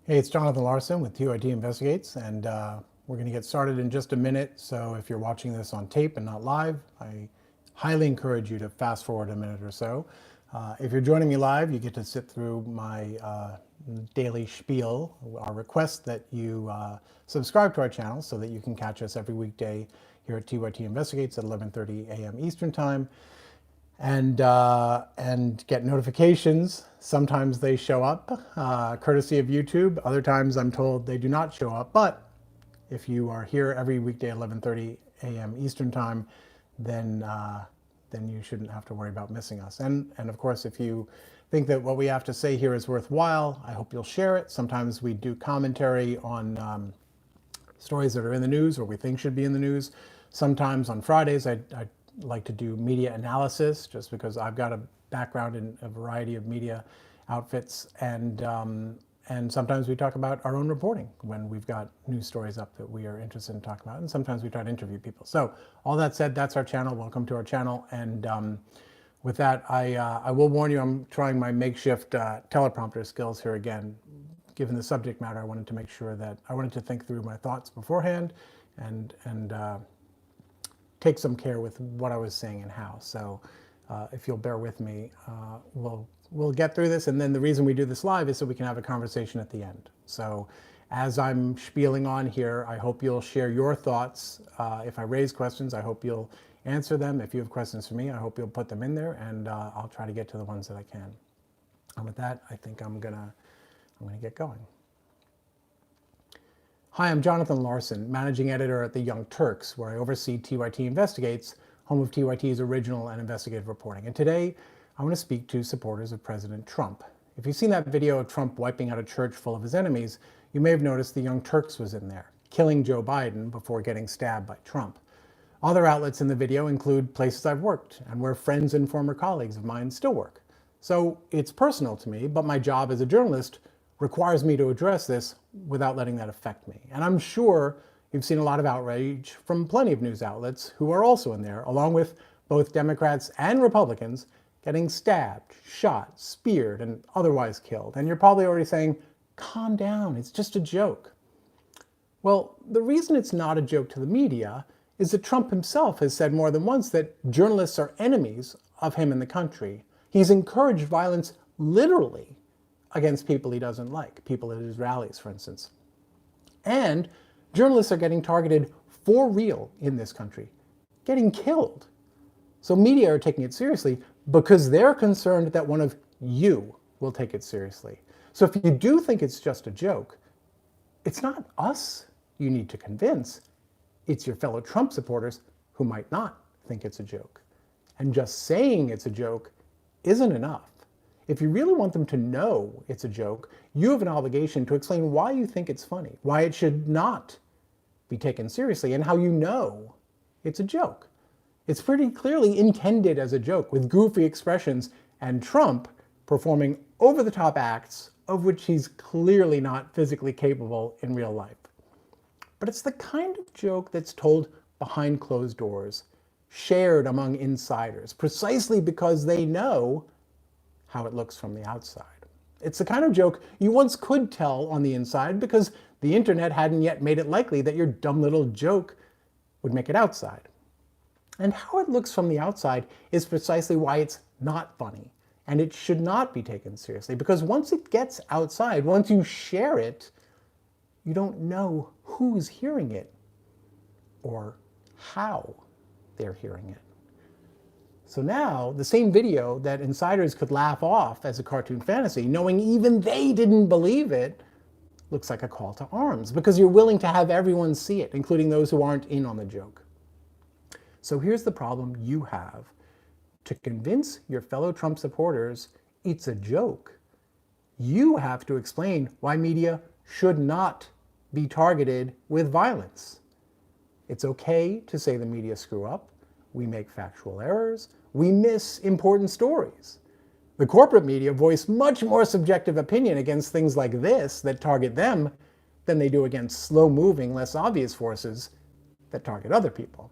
Hey, it's Jonathan Larson with TYTI Investigates, and we're going to get started in just a minute. So if you're watching this on tape and not live, I highly encourage you to fast forward a minute or so. If you're joining me live, you get to sit through my daily spiel. Our request that you subscribe to our channel so that you can catch us every weekday here at TYTI Investigates at 11:30 a.m. Eastern Time. And get notifications. Sometimes they show up, courtesy of YouTube. Other times I'm told they do not show up. But if you are here every weekday at 11:30 a.m. Eastern Time, then you shouldn't have to worry about missing us. And of course, if you think that what we have to say here is worthwhile, I hope you'll share it. Sometimes we do commentary on stories that are in the news or we think should be in the news. Sometimes on Fridays, I like to do media analysis just because I've got a background in a variety of media outfits, and sometimes we talk about our own reporting when we've got news stories up that we are interested in talking about, and sometimes we try to interview people. So all that said, that's our channel. Welcome to our channel. And with that, I will warn you, I'm trying my makeshift teleprompter skills here again. Given the subject matter, I wanted to make sure that I wanted to think through my thoughts beforehand and take some care with what I was saying and how. So if you'll bear with me, we'll get through this. And then the reason we do this live is so we can have a conversation at the end. So as I'm spieling on here, I hope you'll share your thoughts. If I raise questions, I hope you'll answer them. If you have questions for me, I hope you'll put them in there, and I'll try to get to the ones that I can. And with that, I think I'm gonna get going. Hi, I'm Jonathan Larson, managing editor at the Young Turks, where I oversee TYTI Investigates, home of TYT's original and investigative reporting. And today, I want to speak to supporters of President Trump. If you've seen that video of Trump wiping out a church full of his enemies, you may have noticed the Young Turks was in there, killing Joe Biden before getting stabbed by Trump. Other outlets in the video include places I've worked and where friends and former colleagues of mine still work. So it's personal to me, but my job as a journalist requires me to address this without letting that affect me. And I'm sure you've seen a lot of outrage from plenty of news outlets who are also in there, along with both Democrats and Republicans getting stabbed, shot, speared, and otherwise killed. And you're probably already saying, calm down, it's just a joke. Well, the reason it's not a joke to the media is that Trump himself has said more than once that journalists are enemies of him and the country. He's encouraged violence literally against people he doesn't like, people at his rallies, for instance. And journalists are getting targeted for real in this country, getting killed. So media are taking it seriously because they're concerned that one of you will take it seriously. So if you do think it's just a joke, it's not us you need to convince, it's your fellow Trump supporters who might not think it's a joke. And just saying it's a joke isn't enough. If you really want them to know it's a joke, you have an obligation to explain why you think it's funny, why it should not be taken seriously, and how you know it's a joke. It's pretty clearly intended as a joke, with goofy expressions and Trump performing over-the-top acts of which he's clearly not physically capable in real life. But it's the kind of joke that's told behind closed doors, shared among insiders, precisely because they know how it looks from the outside. It's the kind of joke you once could tell on the inside because the internet hadn't yet made it likely that your dumb little joke would make it outside. And how it looks from the outside is precisely why it's not funny, and it should not be taken seriously, because once it gets outside, once you share it, you don't know who's hearing it or how they're hearing it. So now, the same video that insiders could laugh off as a cartoon fantasy, knowing even they didn't believe it, looks like a call to arms, because you're willing to have everyone see it, including those who aren't in on the joke. So here's the problem you have. To convince your fellow Trump supporters it's a joke, you have to explain why media should not be targeted with violence. It's okay to say the media screw up. We make factual errors. We miss important stories. The corporate media voice much more subjective opinion against things like this that target them than they do against slow-moving, less obvious forces that target other people.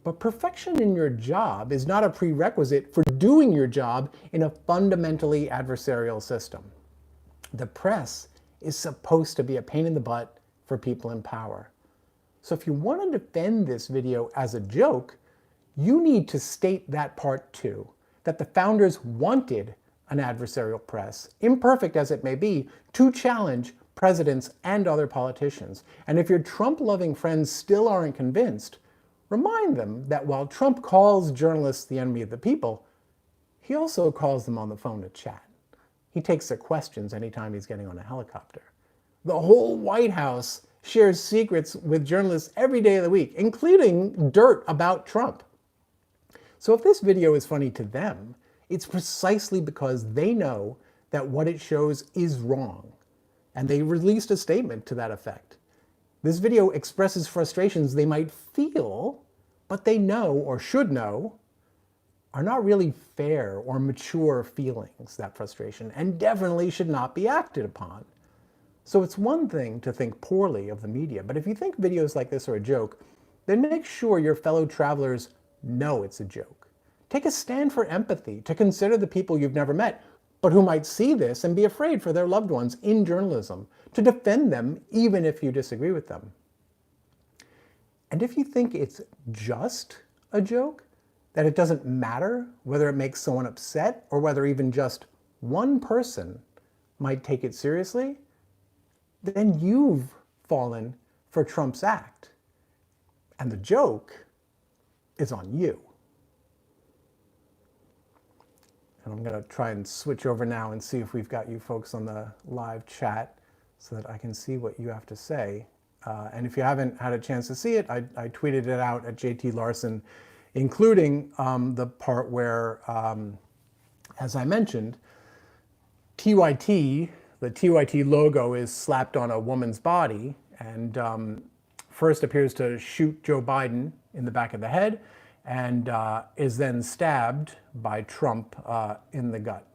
But perfection in your job is not a prerequisite for doing your job in a fundamentally adversarial system. The press is supposed to be a pain in the butt for people in power. So if you want to defend this video as a joke, you need to state that part too, that the founders wanted an adversarial press, imperfect as it may be, to challenge presidents and other politicians. And if your Trump-loving friends still aren't convinced, remind them that while Trump calls journalists the enemy of the people, he also calls them on the phone to chat. He takes their questions anytime he's getting on a helicopter. The whole White House shares secrets with journalists every day of the week, including dirt about Trump. So if this video is funny to them, it's precisely because they know that what it shows is wrong. And they released a statement to that effect. This video expresses frustrations they might feel, but they know, or should know, are not really fair or mature feelings, that frustration, and definitely should not be acted upon. So it's one thing to think poorly of the media, but if you think videos like this are a joke, then make sure your fellow travelers know it's a joke. Take a stand for empathy, to consider the people you've never met, but who might see this and be afraid for their loved ones in journalism, to defend them even if you disagree with them. And if you think it's just a joke, that it doesn't matter whether it makes someone upset or whether even just one person might take it seriously, then you've fallen for Trump's act. And the joke is on you. And I'm going to try and switch over now and see if we've got you folks on the live chat so that I can see what you have to say. And if you haven't had a chance to see it, I tweeted it out at JT Larson, including the part where, as I mentioned, TYT, the TYT logo is slapped on a woman's body and first appears to shoot Joe Biden in the back of the head and is then stabbed by Trump in the gut.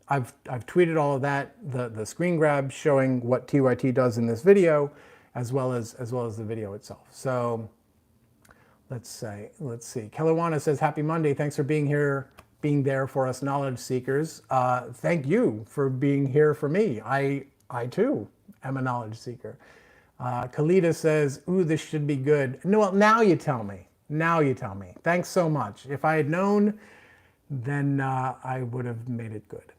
I've tweeted all of that, the screen grab showing what TYT does in this video, as well as the video itself. So let's see. Kellywana says, "Happy Monday. Thanks for being there for us knowledge seekers." Thank you for being here for me. I too am a knowledge seeker. Kalidas says, "Ooh, this should be good." No, well, now you tell me. Now you tell me. Thanks so much. If I had known, then I would have made it good.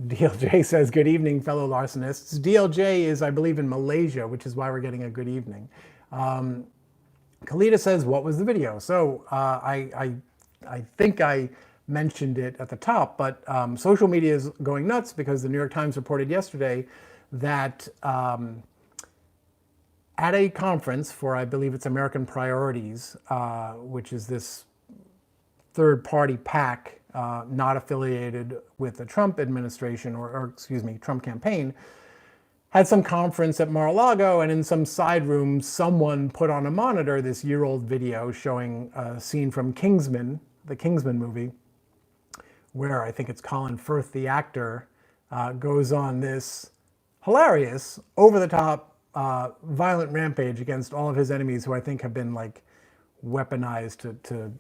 DLJ says, "Good evening, fellow Larsonists." DLJ is, I believe, in Malaysia, which is why we're getting a good evening. Kalidas says, "What was the video?" So I think I mentioned it at the top, but social media is going nuts because the New York Times reported yesterday that at a conference for, I believe it's American Priorities, which is this third-party PAC not affiliated with the Trump administration or excuse me, Trump campaign, had some conference at Mar-a-Lago, and in some side room, someone put on a monitor this year-old video showing a scene from Kingsman, the Kingsman movie, where I think it's Colin Firth, the actor, goes on this hilarious, over-the-top, violent rampage against all of his enemies, who I think have been like weaponized to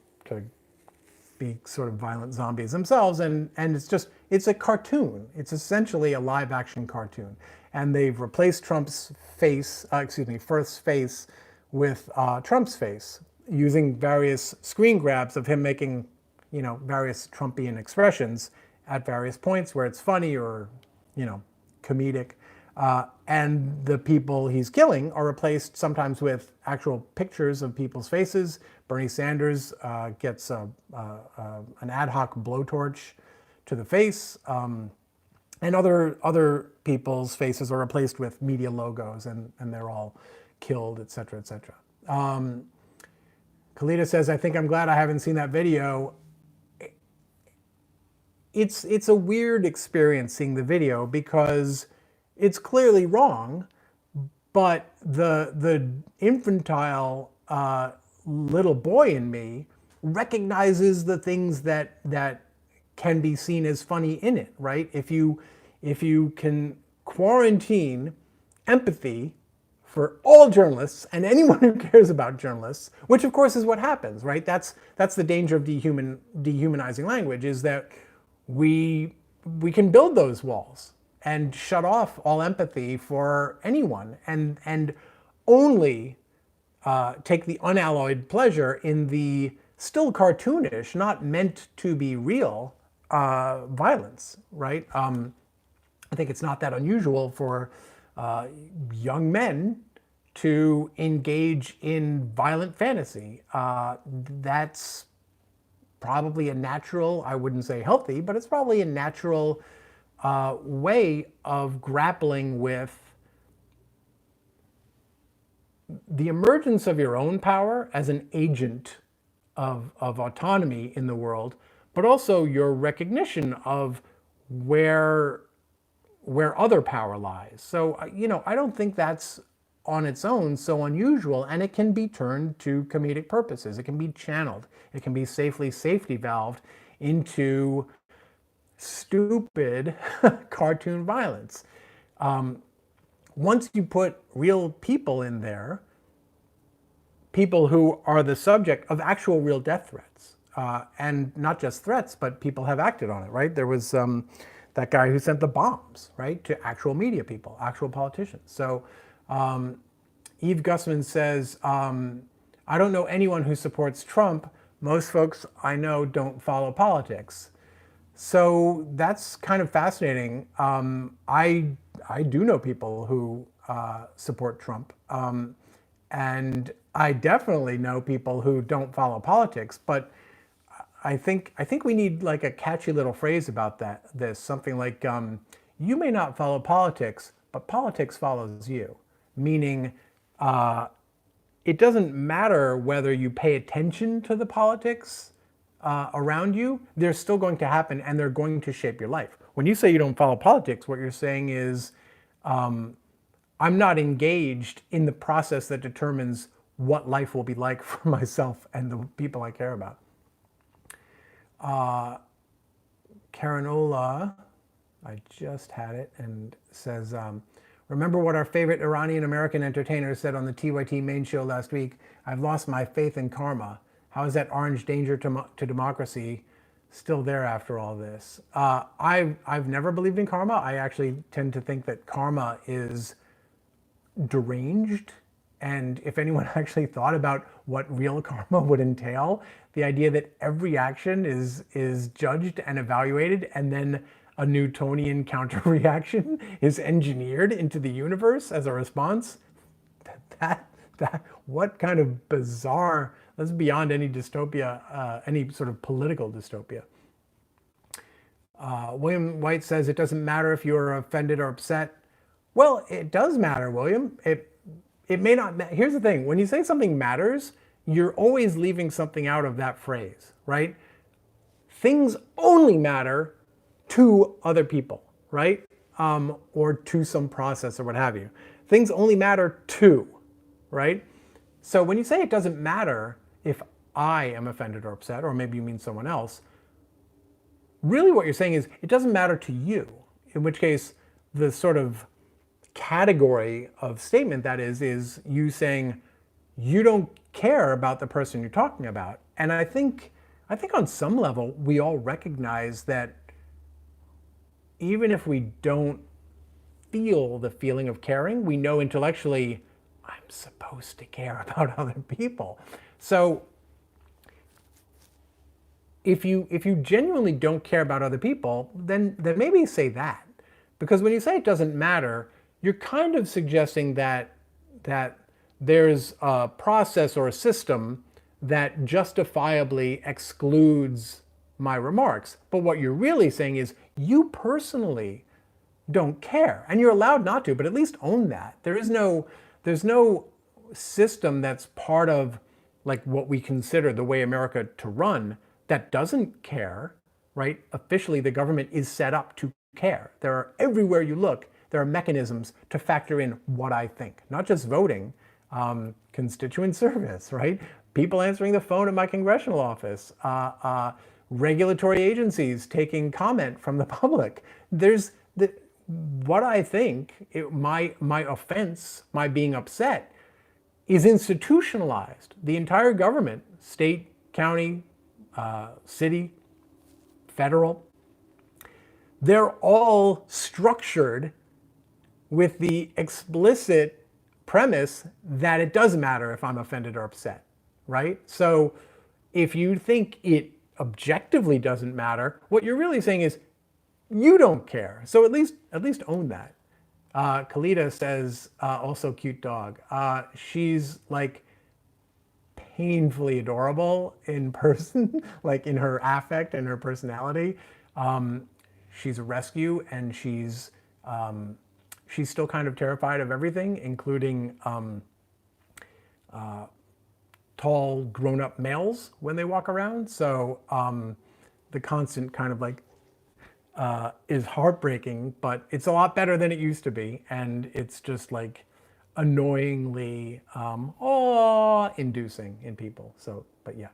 be sort of violent zombies themselves, and it's a cartoon. It's essentially a live-action cartoon, and they've replaced Firth's face with Trump's face, using various screen grabs of him making, various Trumpian expressions at various points where it's funny or, comedic. And the people he's killing are replaced sometimes with actual pictures of people's faces. Bernie Sanders gets an ad hoc blowtorch to the face, and other people's faces are replaced with media logos, and they're all killed, et cetera, et cetera. Kalidas says, "I think I'm glad I haven't seen that video." It's a weird experience seeing the video because it's clearly wrong, but the infantile little boy in me recognizes the things that can be seen as funny in it, right? If you can quarantine empathy for all journalists and anyone who cares about journalists, which of course is what happens, right? That's the danger of dehumanizing language, is that we can build those walls and shut off all empathy for anyone, and only take the unalloyed pleasure in the still cartoonish, not meant to be real, violence, right? I think it's not that unusual for young men to engage in violent fantasy. That's probably a natural, I wouldn't say healthy, but it's probably a natural way of grappling with the emergence of your own power as an agent of autonomy in the world, but also your recognition of where other power lies. So, I don't think that's on its own so unusual, and it can be turned to comedic purposes. It can be channeled. It can be safely safety valved into stupid cartoon violence. Once you put real people in there, people who are the subject of actual real death threats, and not just threats, but people have acted on it, right? There was that guy who sent the bombs, right, to actual media people, actual politicians. So Eve Gussman says, I don't know anyone who supports Trump. Most folks I know don't follow politics. So that's kind of fascinating. I do know people who support Trump, and I definitely know people who don't follow politics. But I think we need like a catchy little phrase about this something like, you may not follow politics, but politics follows you. Meaning, it doesn't matter whether you pay attention to the politics around you, they're still going to happen and they're going to shape your life. When you say you don't follow politics, what you're saying is, I'm not engaged in the process that determines what life will be like for myself and the people I care about. Karinola, I just had it, and says, remember what our favorite Iranian American entertainer said on the TYT main show last week? I've lost my faith in karma. How is that orange danger to democracy still there after all this? I've never believed in karma. I actually tend to think that karma is deranged. And if anyone actually thought about what real karma would entail, the idea that every action is judged and evaluated, and then a Newtonian counter-reaction is engineered into the universe as a response, that what kind of bizarre, that's beyond any dystopia, any sort of political dystopia. William White says, it doesn't matter if you're offended or upset. Well, it does matter, William. It may not. Here's the thing. When you say something matters, you're always leaving something out of that phrase, right? Things only matter to other people, right? Or to some process or what have you. Things only matter to, right? So when you say it doesn't matter if I am offended or upset, or maybe you mean someone else, really what you're saying is it doesn't matter to you, in which case the sort of category of statement that is you saying you don't care about the person you're talking about. And I think on some level we all recognize that even if we don't feel the feeling of caring, we know intellectually I'm supposed to care about other people. So if you genuinely don't care about other people, then maybe say that. Because when you say it doesn't matter, you're kind of suggesting that there's a process or a system that justifiably excludes my remarks. But what you're really saying is you personally don't care, and you're allowed not to, but at least own that. There's no system that's part of like what we consider the way America to run that doesn't care, right? Officially, the government is set up to care. There are, everywhere you look, there are mechanisms to factor in what I think, not just voting, constituent service, right? People answering the phone at my congressional office, regulatory agencies taking comment from the public. There's what I think, my offense, my being upset, is institutionalized. The entire government, state, county, city, federal, they're all structured with the explicit premise that it doesn't matter if I'm offended or upset, right? So if you think it objectively doesn't matter, what you're really saying is you don't care. So at least own that. Kalidas says, also cute dog. She's like painfully adorable in person, like in her affect and her personality. She's a rescue, and she's still kind of terrified of everything, including tall grown-up males when they walk around. So the constant kind of like is heartbreaking, but it's a lot better than it used to be. And it's just like annoyingly awe-inducing in people. So, but yeah.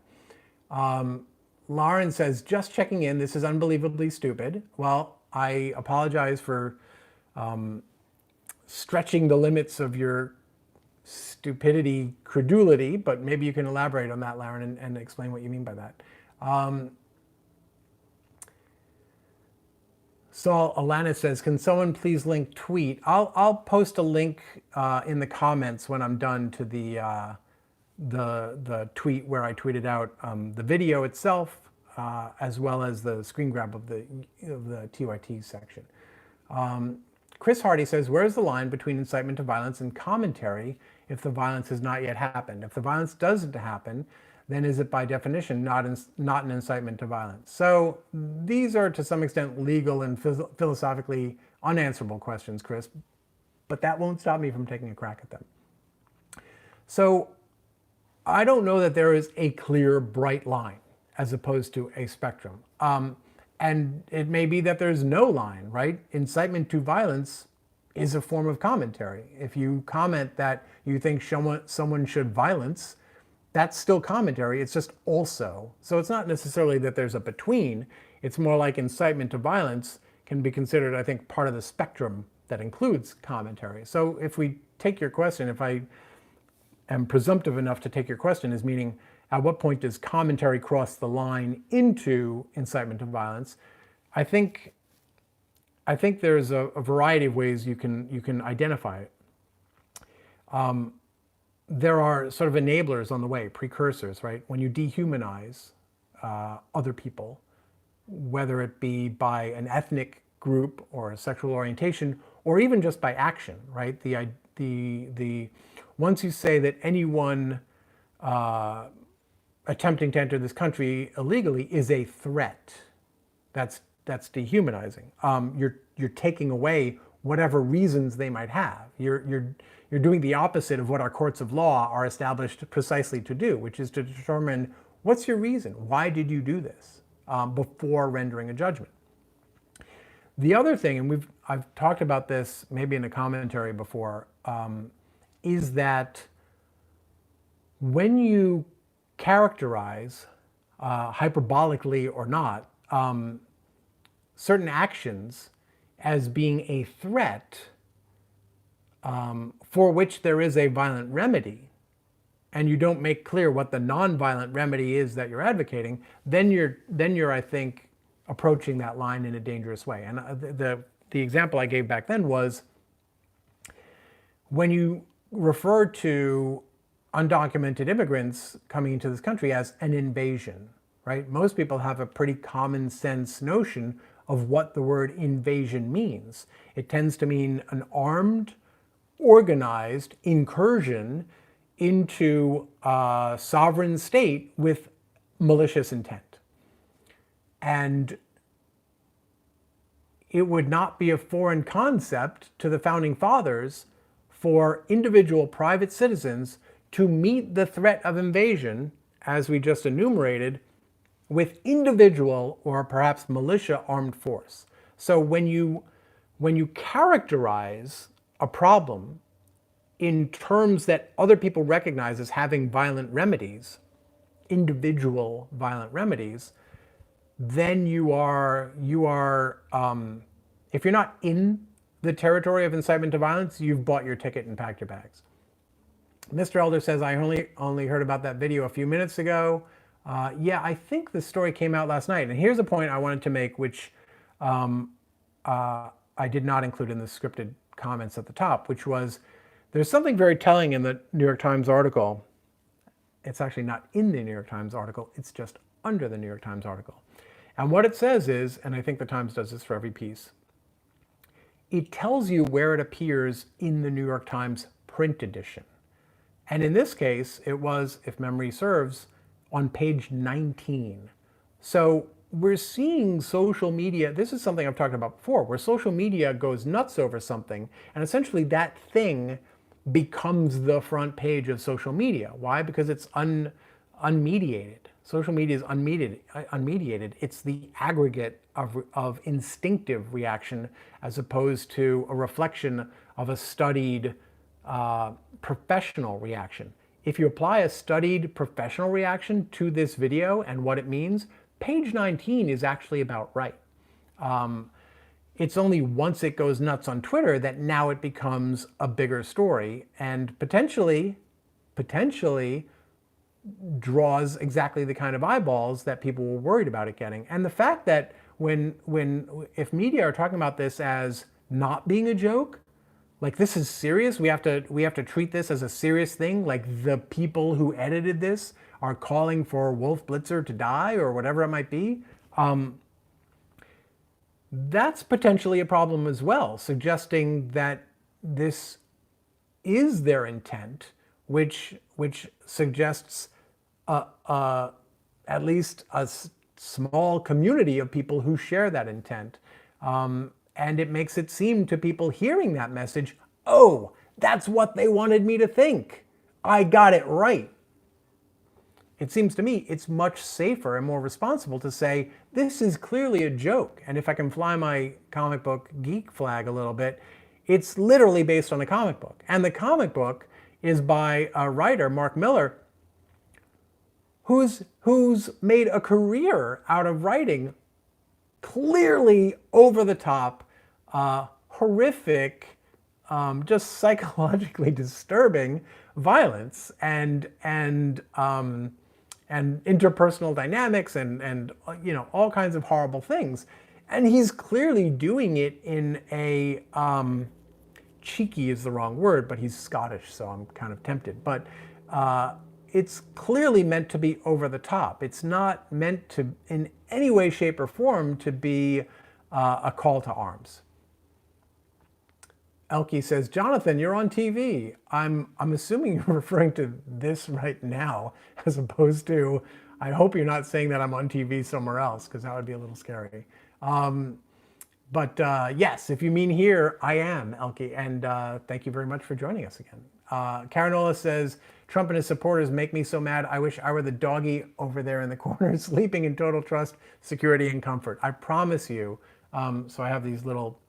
Lauren says, just checking in. This is unbelievably stupid. Well, I apologize for stretching the limits of your stupidity credulity, but maybe you can elaborate on that, Lauren, and explain what you mean by that. So Ilana says, can someone please link tweet? I'll post a link in the comments when I'm done to the tweet where I tweeted out the video itself, as well as the screen grab of the TYT section. Chris Hardy says, where's the line between incitement to violence and commentary if the violence has not yet happened? If the violence doesn't happen, then is it by definition not an incitement to violence? So these are to some extent legal and philosophically unanswerable questions, Chris, but that won't stop me from taking a crack at them. So I don't know that there is a clear, bright line as opposed to a spectrum. And it may be that there's no line, right? Incitement to violence is a form of commentary. If you comment that you think someone should violence, that's still commentary. It's just also. So it's not necessarily that there's a between. It's more like incitement to violence can be considered, I think, part of the spectrum that includes commentary. So if we take your question, if I am presumptive enough to take your question as meaning, at what point does commentary cross the line into incitement to violence? I think there's a variety of ways you can identify it. There are sort of enablers on the way, precursors, right? When you dehumanize other people, whether it be by an ethnic group or a sexual orientation, or even just by action, right? The once you say that anyone attempting to enter this country illegally is a threat, that's dehumanizing. You're taking away whatever reasons they might have. You're doing the opposite of what our courts of law are established precisely to do, which is to determine what's your reason, why did you do this, before rendering a judgment. The other thing, and I've talked about this maybe in a commentary before, is that when you characterize, hyperbolically or not, certain actions as being a threat for which there is a violent remedy, and you don't make clear what the non-violent remedy is that you're advocating, then you're I think approaching that line in a dangerous way. And the example I gave back then was when you refer to undocumented immigrants coming into this country as an invasion, right? Most people have a pretty common sense notion of what the word invasion means. It tends to mean an armed, organized incursion into a sovereign state with malicious intent. And it would not be a foreign concept to the founding fathers for individual private citizens to meet the threat of invasion, as we just enumerated, with individual or perhaps militia armed force. So when you characterize a problem in terms that other people recognize as having violent remedies, individual violent remedies, then you are if you're not in the territory of incitement to violence, you've bought your ticket and packed your bags. Mr. Elder says, I only heard about that video a few minutes ago. Yeah, I think the story came out last night. And here's a point I wanted to make, which I did not include in the scripted comments at the top, which was there's something very telling in the New York Times article. It's actually not in the New York Times article, it's just under the New York Times article. And what it says is, and I think the Times does this for every piece, it tells you where it appears in the New York Times print edition. And in this case, it was, if memory serves, on page 19. So we're seeing social media, this is something I've talked about before, where social media goes nuts over something, and essentially that thing becomes the front page of social media. Why? Because it's unmediated. Social media is unmediated. It's the aggregate of instinctive reaction as opposed to a reflection of a studied professional reaction. If you apply a studied professional reaction to this video and what it means, page 19 is actually about right. It's only once it goes nuts on Twitter that now it becomes a bigger story and potentially draws exactly the kind of eyeballs that people were worried about it getting. And the fact that if media are talking about this as not being a joke, like this is serious, we have to treat this as a serious thing, like the people who edited this are calling for Wolf Blitzer to die or whatever it might be, that's potentially a problem as well, suggesting that this is their intent, which suggests at least a small community of people who share that intent. And it makes it seem to people hearing that message, oh, that's what they wanted me to think. I got it right. It seems to me it's much safer and more responsible to say, this is clearly a joke. And if I can fly my comic book geek flag a little bit, it's literally based on a comic book. And the comic book is by a writer, Mark Millar, who's made a career out of writing clearly over the top, horrific, just psychologically disturbing violence and interpersonal dynamics and all kinds of horrible things. And he's clearly doing it in a cheeky is the wrong word, but he's Scottish, so I'm kind of tempted. But it's clearly meant to be over the top. It's not meant to, in any way, shape, or form, to be a call to arms. Elke says, Jonathan, you're on TV. I'm assuming you're referring to this right now, as opposed to, I hope you're not saying that I'm on TV somewhere else, because that would be a little scary. But yes, if you mean here, I am, Elke, and thank you very much for joining us again. Caranola says, Trump and his supporters make me so mad. I wish I were the doggy over there in the corner, sleeping in total trust, security, and comfort. I promise you, so I have these little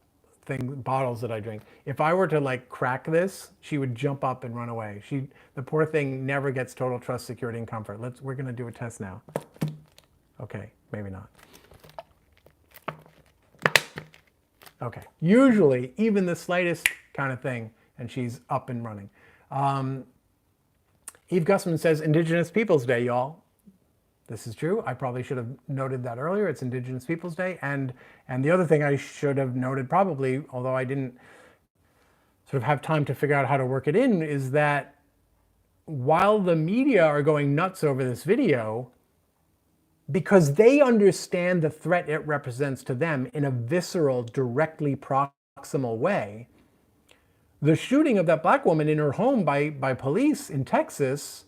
bottles that I drink. If I were to like crack this, she would jump up and run away. The poor thing never gets total trust, security, and comfort. We're gonna do a test now. Okay, maybe not. Okay, usually even the slightest kind of thing, and she's up and running. Eve Gussman says, Indigenous Peoples Day, y'all. This is true. I probably should have noted that earlier. It's Indigenous Peoples Day. And the other thing I should have noted probably, although I didn't sort of have time to figure out how to work it in, is that while the media are going nuts over this video, because they understand the threat it represents to them in a visceral, directly proximal way, the shooting of that black woman in her home by police in Texas,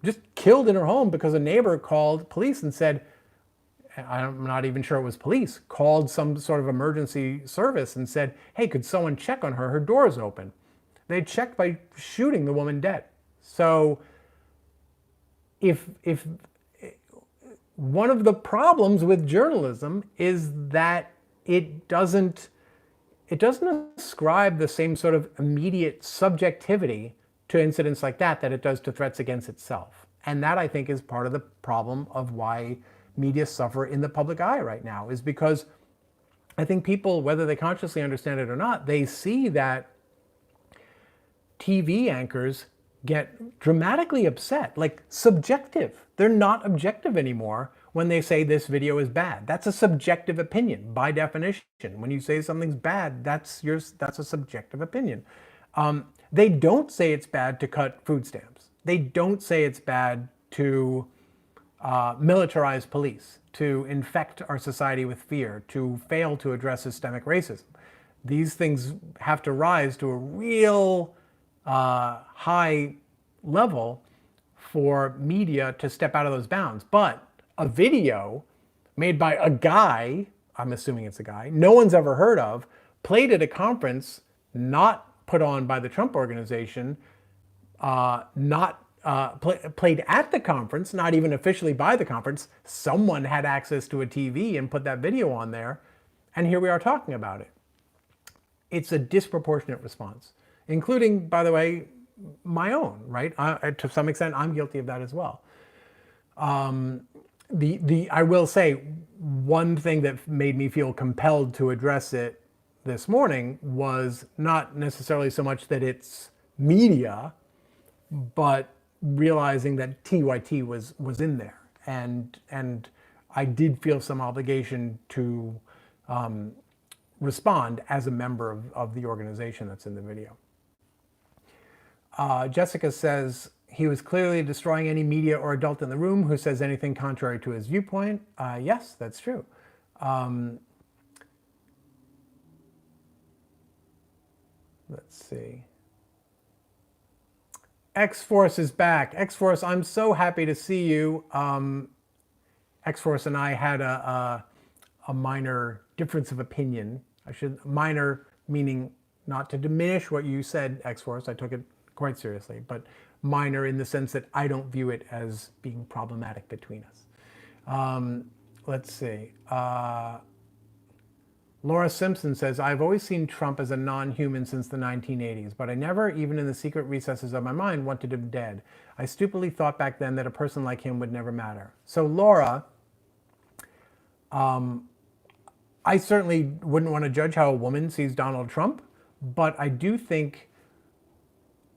just killed in her home because a neighbor called police and said, I'm not even sure it was police, called some sort of emergency service and said, hey, could someone check on her? Her door is open. They checked by shooting the woman dead. So if one of the problems with journalism is that it doesn't ascribe the same sort of immediate subjectivity to incidents like that it does to threats against itself. And that, I think, is part of the problem of why media suffer in the public eye right now, is because I think people, whether they consciously understand it or not, they see that TV anchors get dramatically upset, like subjective. They're not objective anymore when they say this video is bad. That's a subjective opinion by definition. When you say something's bad, that's a subjective opinion. They don't say it's bad to cut food stamps. They don't say it's bad to militarize police, to infect our society with fear, to fail to address systemic racism. These things have to rise to a real high level for media to step out of those bounds. But a video made by a guy, I'm assuming it's a guy, no one's ever heard of, played at a conference, not put on by the Trump organization, not played at the conference, not even officially by the conference. Someone had access to a TV and put that video on there, and here we are talking about it. It's a disproportionate response, including, by the way, my own, right? To some extent, I'm guilty of that as well. I will say, one thing that made me feel compelled to address it this morning was not necessarily so much that it's media, but realizing that TYT was in there, and I did feel some obligation to respond as a member of the organization that's in the video. Jessica says, he was clearly destroying any media or adult in the room who says anything contrary to his viewpoint. Yes, that's true. Let's see. X-Force is back. X-Force, I'm so happy to see you. X-Force and I had a minor difference of opinion. Minor meaning not to diminish what you said, X-Force. I took it quite seriously, but minor in the sense that I don't view it as being problematic between us. Let's see. Laura Simpson says, I've always seen Trump as a non-human since the 1980s, but I never, even in the secret recesses of my mind, wanted him dead. I stupidly thought back then that a person like him would never matter. So Laura, I certainly wouldn't want to judge how a woman sees Donald Trump, but I do think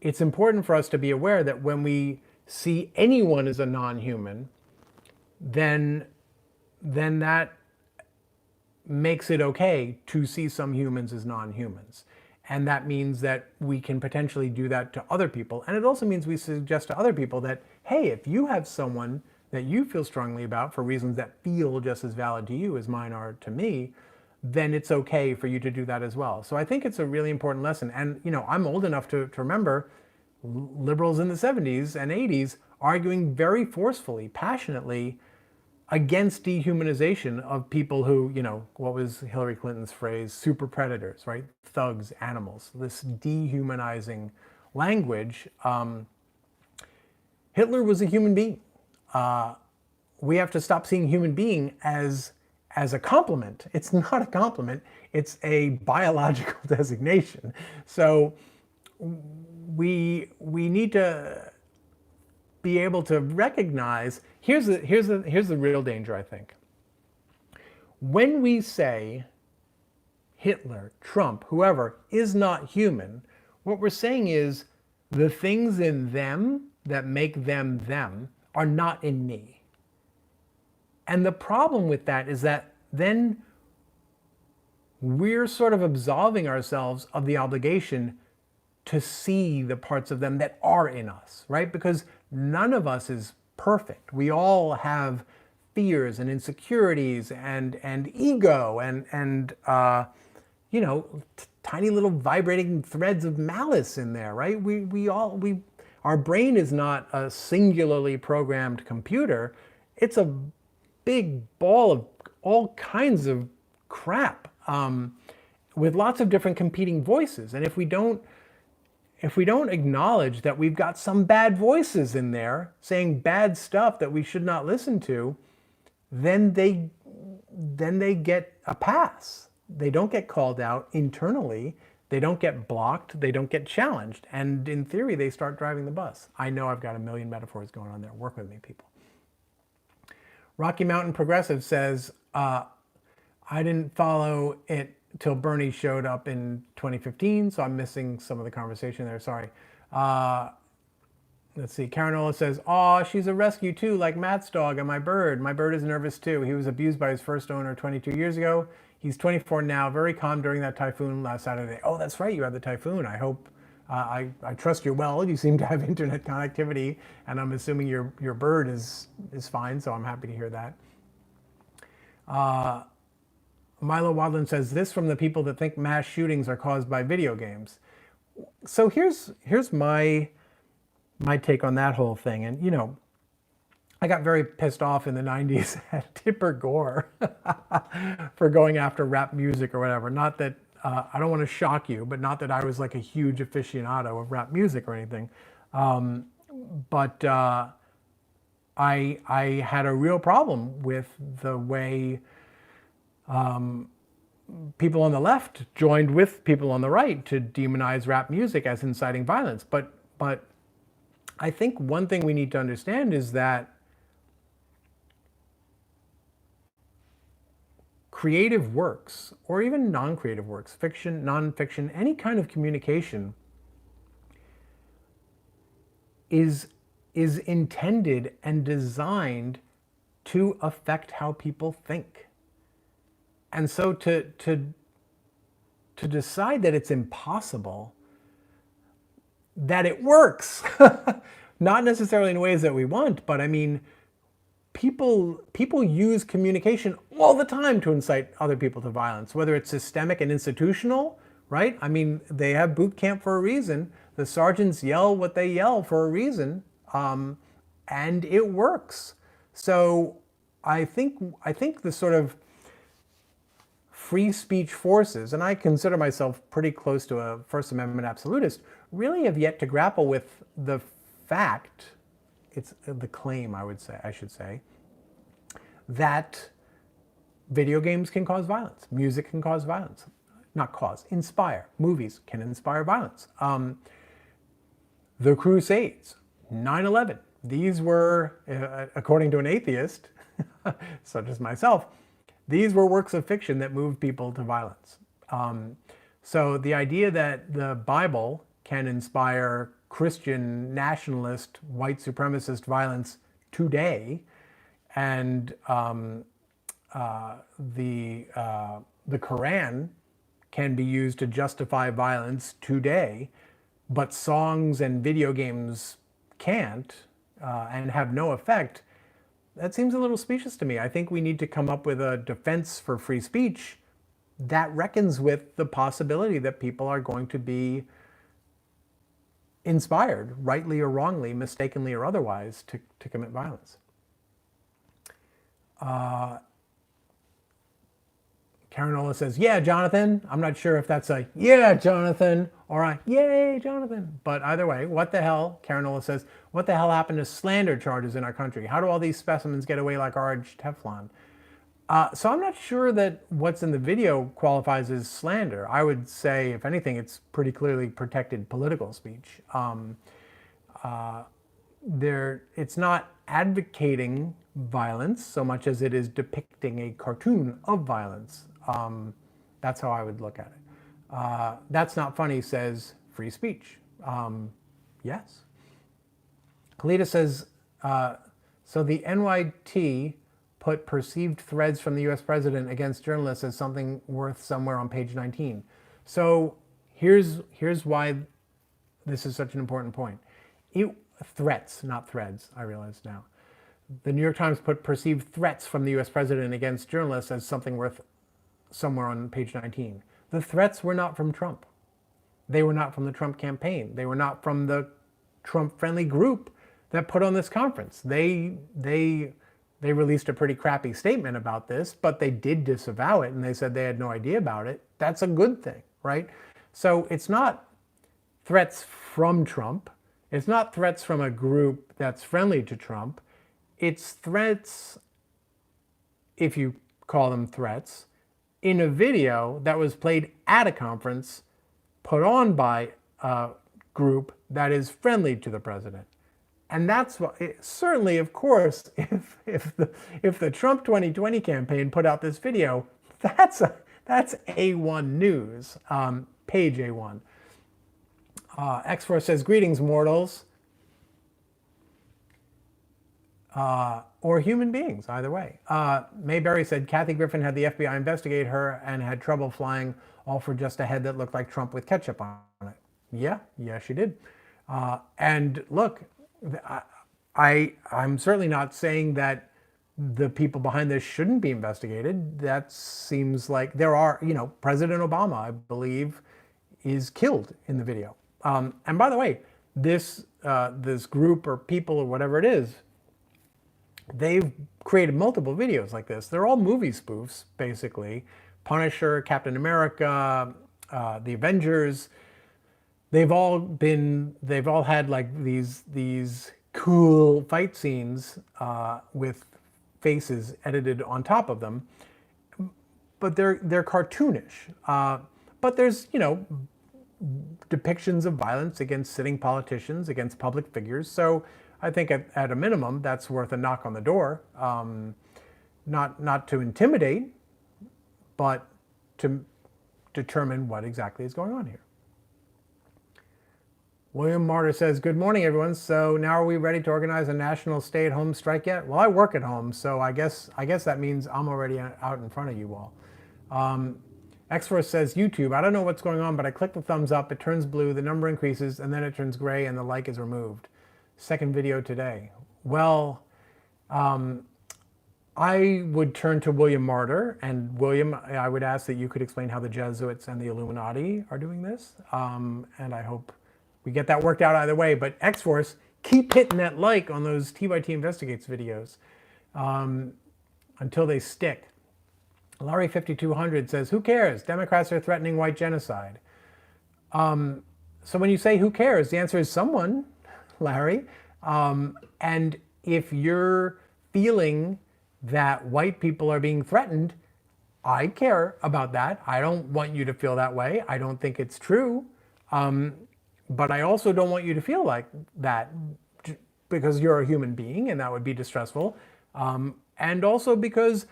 it's important for us to be aware that when we see anyone as a non-human, then that makes it okay to see some humans as non-humans. And that means that we can potentially do that to other people. And it also means we suggest to other people that, hey, if you have someone that you feel strongly about for reasons that feel just as valid to you as mine are to me, then it's okay for you to do that as well. So I think it's a really important lesson. And, you know, I'm old enough to remember liberals in the 70s and 80s arguing very forcefully, passionately against dehumanization of people who, you know, what was Hillary Clinton's phrase? Super predators, right? Thugs, animals, this dehumanizing language. Hitler was a human being. We have to stop seeing human being as a compliment. It's not a compliment, it's a biological designation. So we need to be able to recognize, here's the real danger, I think. When we say Hitler, Trump, whoever is not human, what we're saying is the things in them that make them them are not in me. And the problem with that is that then we're sort of absolving ourselves of the obligation to see the parts of them that are in us, right? Because none of us is perfect. We all have fears and insecurities and ego and you know, tiny little vibrating threads of malice in there, right? Our brain is not a singularly programmed computer. It's a big ball of all kinds of crap with lots of different competing voices. And if we don't acknowledge that we've got some bad voices in there saying bad stuff that we should not listen to, then they get a pass. They don't get called out internally. They don't get blocked. They don't get challenged. And in theory, they start driving the bus. I know I've got a million metaphors going on there. Work with me, people. Rocky Mountain Progressive says, I didn't follow it till Bernie showed up in 2015, so I'm missing some of the conversation there. Sorry. Let's see. Caranola says, "Aw, she's a rescue too, like Matt's dog and my bird. My bird is nervous too. He was abused by his first owner 22 years ago. He's 24 now, very calm during that typhoon last Saturday." Oh, that's right. You had the typhoon. I hope, I trust you're well. You seem to have internet connectivity, and I'm assuming your bird is fine, so I'm happy to hear that. Milo Walden says, "This from the people that think mass shootings are caused by video games." So here's my take on that whole thing. And, you know, I got very pissed off in the 90s at Tipper Gore for going after rap music or whatever. Not that, I don't want to shock you, but not that I was like a huge aficionado of rap music or anything. But I had a real problem with the way people on the left joined with people on the right to demonize rap music as inciting violence. But I think one thing we need to understand is that creative works, or even non-creative works, fiction, non-fiction, any kind of communication is intended and designed to affect how people think. And so to decide that it's impossible, that it works, not necessarily in ways that we want, but I mean, people use communication all the time to incite other people to violence, whether it's systemic and institutional, right? I mean, they have boot camp for a reason. The sergeants yell what they yell for a reason, and it works. So I think the sort of free speech forces, and I consider myself pretty close to a First Amendment absolutist, really have yet to grapple with the fact, it's the claim I should say, that video games can cause violence, music can cause violence, not cause, inspire. Movies can inspire violence. The Crusades, 9/11, these were, according to an atheist, such as myself, these were works of fiction that moved people to violence. So the idea that the Bible can inspire Christian nationalist, white supremacist violence today, and the Quran can be used to justify violence today, but songs and video games can't and have no effect, that seems a little specious to me. I think we need to come up with a defense for free speech that reckons with the possibility that people are going to be inspired, rightly or wrongly, mistakenly or otherwise, to commit violence. Caranola says, "Yeah, Jonathan." I'm not sure if that's a "yeah, Jonathan" or a "yay, Jonathan." But either way, what the hell, Caranola says, what the hell happened to slander charges in our country? How do all these specimens get away like orange Teflon? So I'm not sure that what's in the video qualifies as slander. I would say, if anything, it's pretty clearly protected political speech. It's not advocating violence so much as it is depicting a cartoon of violence. That's how I would look at it. That's not funny, says free speech. Yes. Kalidas says, so the NYT put perceived threats from the US president against journalists as something worth somewhere on page 19. So here's why this is such an important point. Threats, not threads, I realize now. The New York Times put perceived threats from the US president against journalists as something worth somewhere on page 19. The threats were not from Trump. They were not from the Trump campaign. They were not from the Trump-friendly group that put on this conference. They released a pretty crappy statement about this, but they did disavow it, and they said they had no idea about it. That's a good thing, right? So it's not threats from Trump. It's not threats from a group that's friendly to Trump. It's threats, if you call them threats, in a video that was played at a conference put on by a group that is friendly to the president. And that's what, certainly, of course, if the Trump 2020 campaign put out this video, that's A1 news, page A1. X4 says, "Greetings, mortals." or human beings, either way. Mayberry said Kathy Griffin had the FBI investigate her and had trouble flying, all for just a head that looked like Trump with ketchup on it. Yeah, she did. And look, I'm certainly not saying that the people behind this shouldn't be investigated. That seems like there are, President Obama, I believe, is killed in the video. And by the way, this group or people or whatever it is, they've created multiple videos like this. They're all movie spoofs, basically. Punisher, Captain America, the Avengers. They've all had like these cool fight scenes with faces edited on top of them, but they're cartoonish. But there's depictions of violence against sitting politicians, against public figures. So I think at a minimum that's worth a knock on the door. Not to intimidate, but to determine what exactly is going on here. William Marter says, good morning, everyone. So now are we ready to organize a national stay-at-home strike yet? Well, I work at home, so I guess that means I'm already out in front of you all. X-Force says, YouTube, I don't know what's going on, but I click the thumbs up, it turns blue, the number increases, and then it turns gray, and the like is removed. Second video today. Well, I would turn to William Marter, and William, I would ask that you could explain how the Jesuits and the Illuminati are doing this, and I hope we get that worked out either way. But X-Force, keep hitting that like on those TYT Investigates videos until they stick. Larry 5200 says, who cares? Democrats are threatening white genocide. So when you say who cares, the answer is someone, Larry. And if you're feeling that white people are being threatened, I care about that. I don't want you to feel that way. I don't think it's true. But I also don't want you to feel like that because you're a human being and that would be distressful. And also because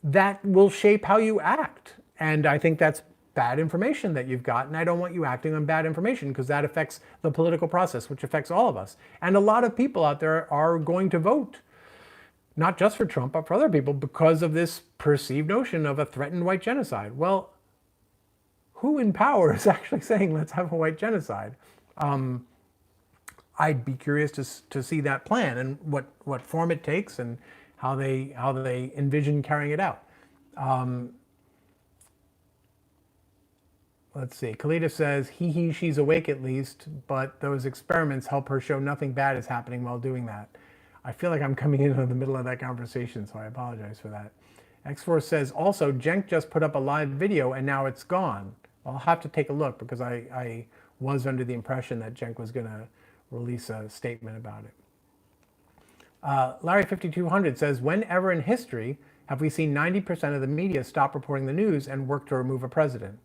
that will shape how you act. And I think that's bad information that you've got. And I don't want you acting on bad information because that affects the political process, which affects all of us. And a lot of people out there are going to vote, not just for Trump, but for other people because of this perceived notion of a threatened white genocide. Well, who in power is actually saying, let's have a white genocide? I'd be curious to see that plan and what form it takes and how they envision carrying it out. Let's see. Kalidas says, she's awake at least, but those experiments help her show nothing bad is happening while doing that. I feel like I'm coming in the middle of that conversation, so I apologize for that. X-Force says, also, Cenk just put up a live video and now it's gone. I'll have to take a look because I was under the impression that Cenk was going to release a statement about it. Larry 5200 says, whenever in history have we seen 90% of the media stop reporting the news and work to remove a president?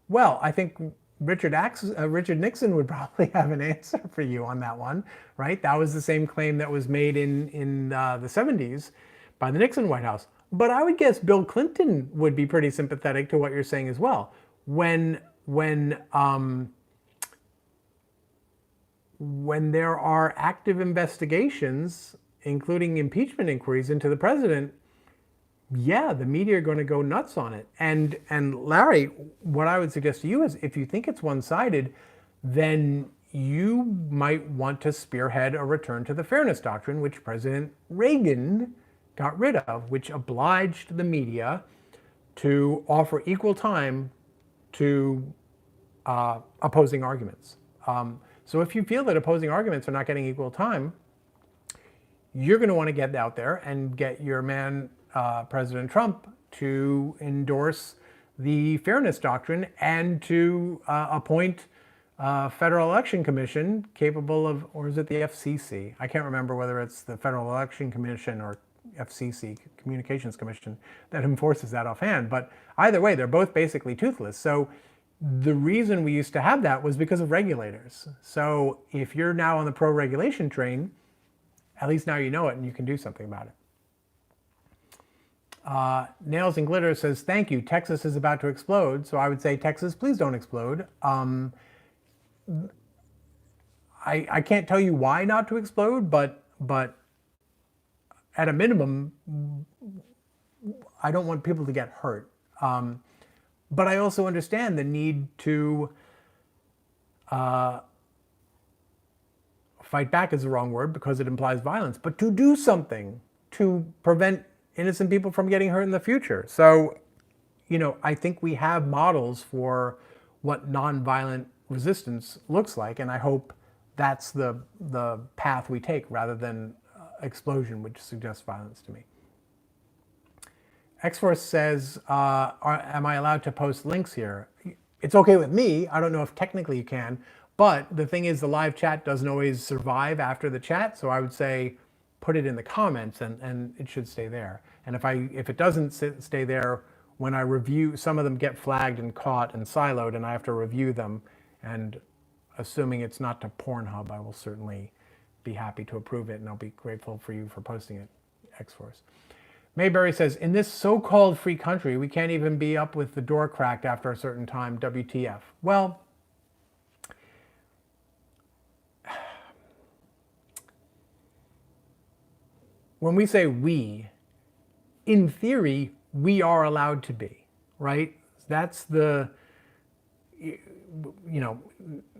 Well, I think Richard Nixon would probably have an answer for you on that one, right? That was the same claim that was made in the 70s by the Nixon White House. But I would guess Bill Clinton would be pretty sympathetic to what you're saying as well. When there are active investigations, including impeachment inquiries into the president, yeah, the media are going to go nuts on it. And Larry, what I would suggest to you is if you think it's one-sided, then you might want to spearhead a return to the fairness doctrine, which President Reagan got rid of, which obliged the media to offer equal time to opposing arguments. So if you feel that opposing arguments are not getting equal time, you're going to want to get out there and get your man, President Trump, to endorse the fairness doctrine and to appoint a Federal Election Commission capable of, or is it the FCC? I can't remember whether it's the Federal Election Commission or FCC, Communications Commission, that enforces that offhand. But either way, they're both basically toothless. So the reason we used to have that was because of regulators. So if you're now on the pro-regulation train, at least now you know it and you can do something about it. Nails and Glitter says, thank you, Texas is about to explode. So I would say, Texas, please don't explode. I can't tell you why not to explode, but at a minimum, I don't want people to get hurt. But I also understand the need to fight back is the wrong word because it implies violence, but to do something to prevent innocent people from getting hurt in the future. So, I think we have models for what nonviolent resistance looks like, and I hope that's the path we take rather than explosion, which suggests violence to me. X-Force says, am I allowed to post links here? It's okay with me. I don't know if technically you can, but the thing is the live chat doesn't always survive after the chat, so I would say put it in the comments and it should stay there. And if it doesn't stay there, when I review, some of them get flagged and caught and siloed, and I have to review them, and assuming it's not to Pornhub, I will certainly be happy to approve it, and I'll be grateful for you for posting it, X-Force. Mayberry says, in this so-called free country, we can't even be up with the door cracked after a certain time, WTF. Well, when we say we, in theory, we are allowed to be, right? That's the,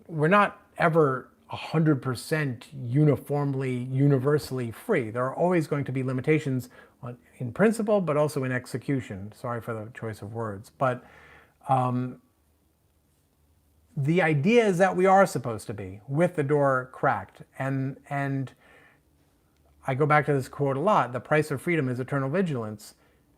we're not ever 100% uniformly, universally free. There are always going to be limitations in principle, but also in execution. Sorry for the choice of words. But the idea is that we are supposed to be with the door cracked. And I go back to this quote a lot, the price of freedom is eternal vigilance.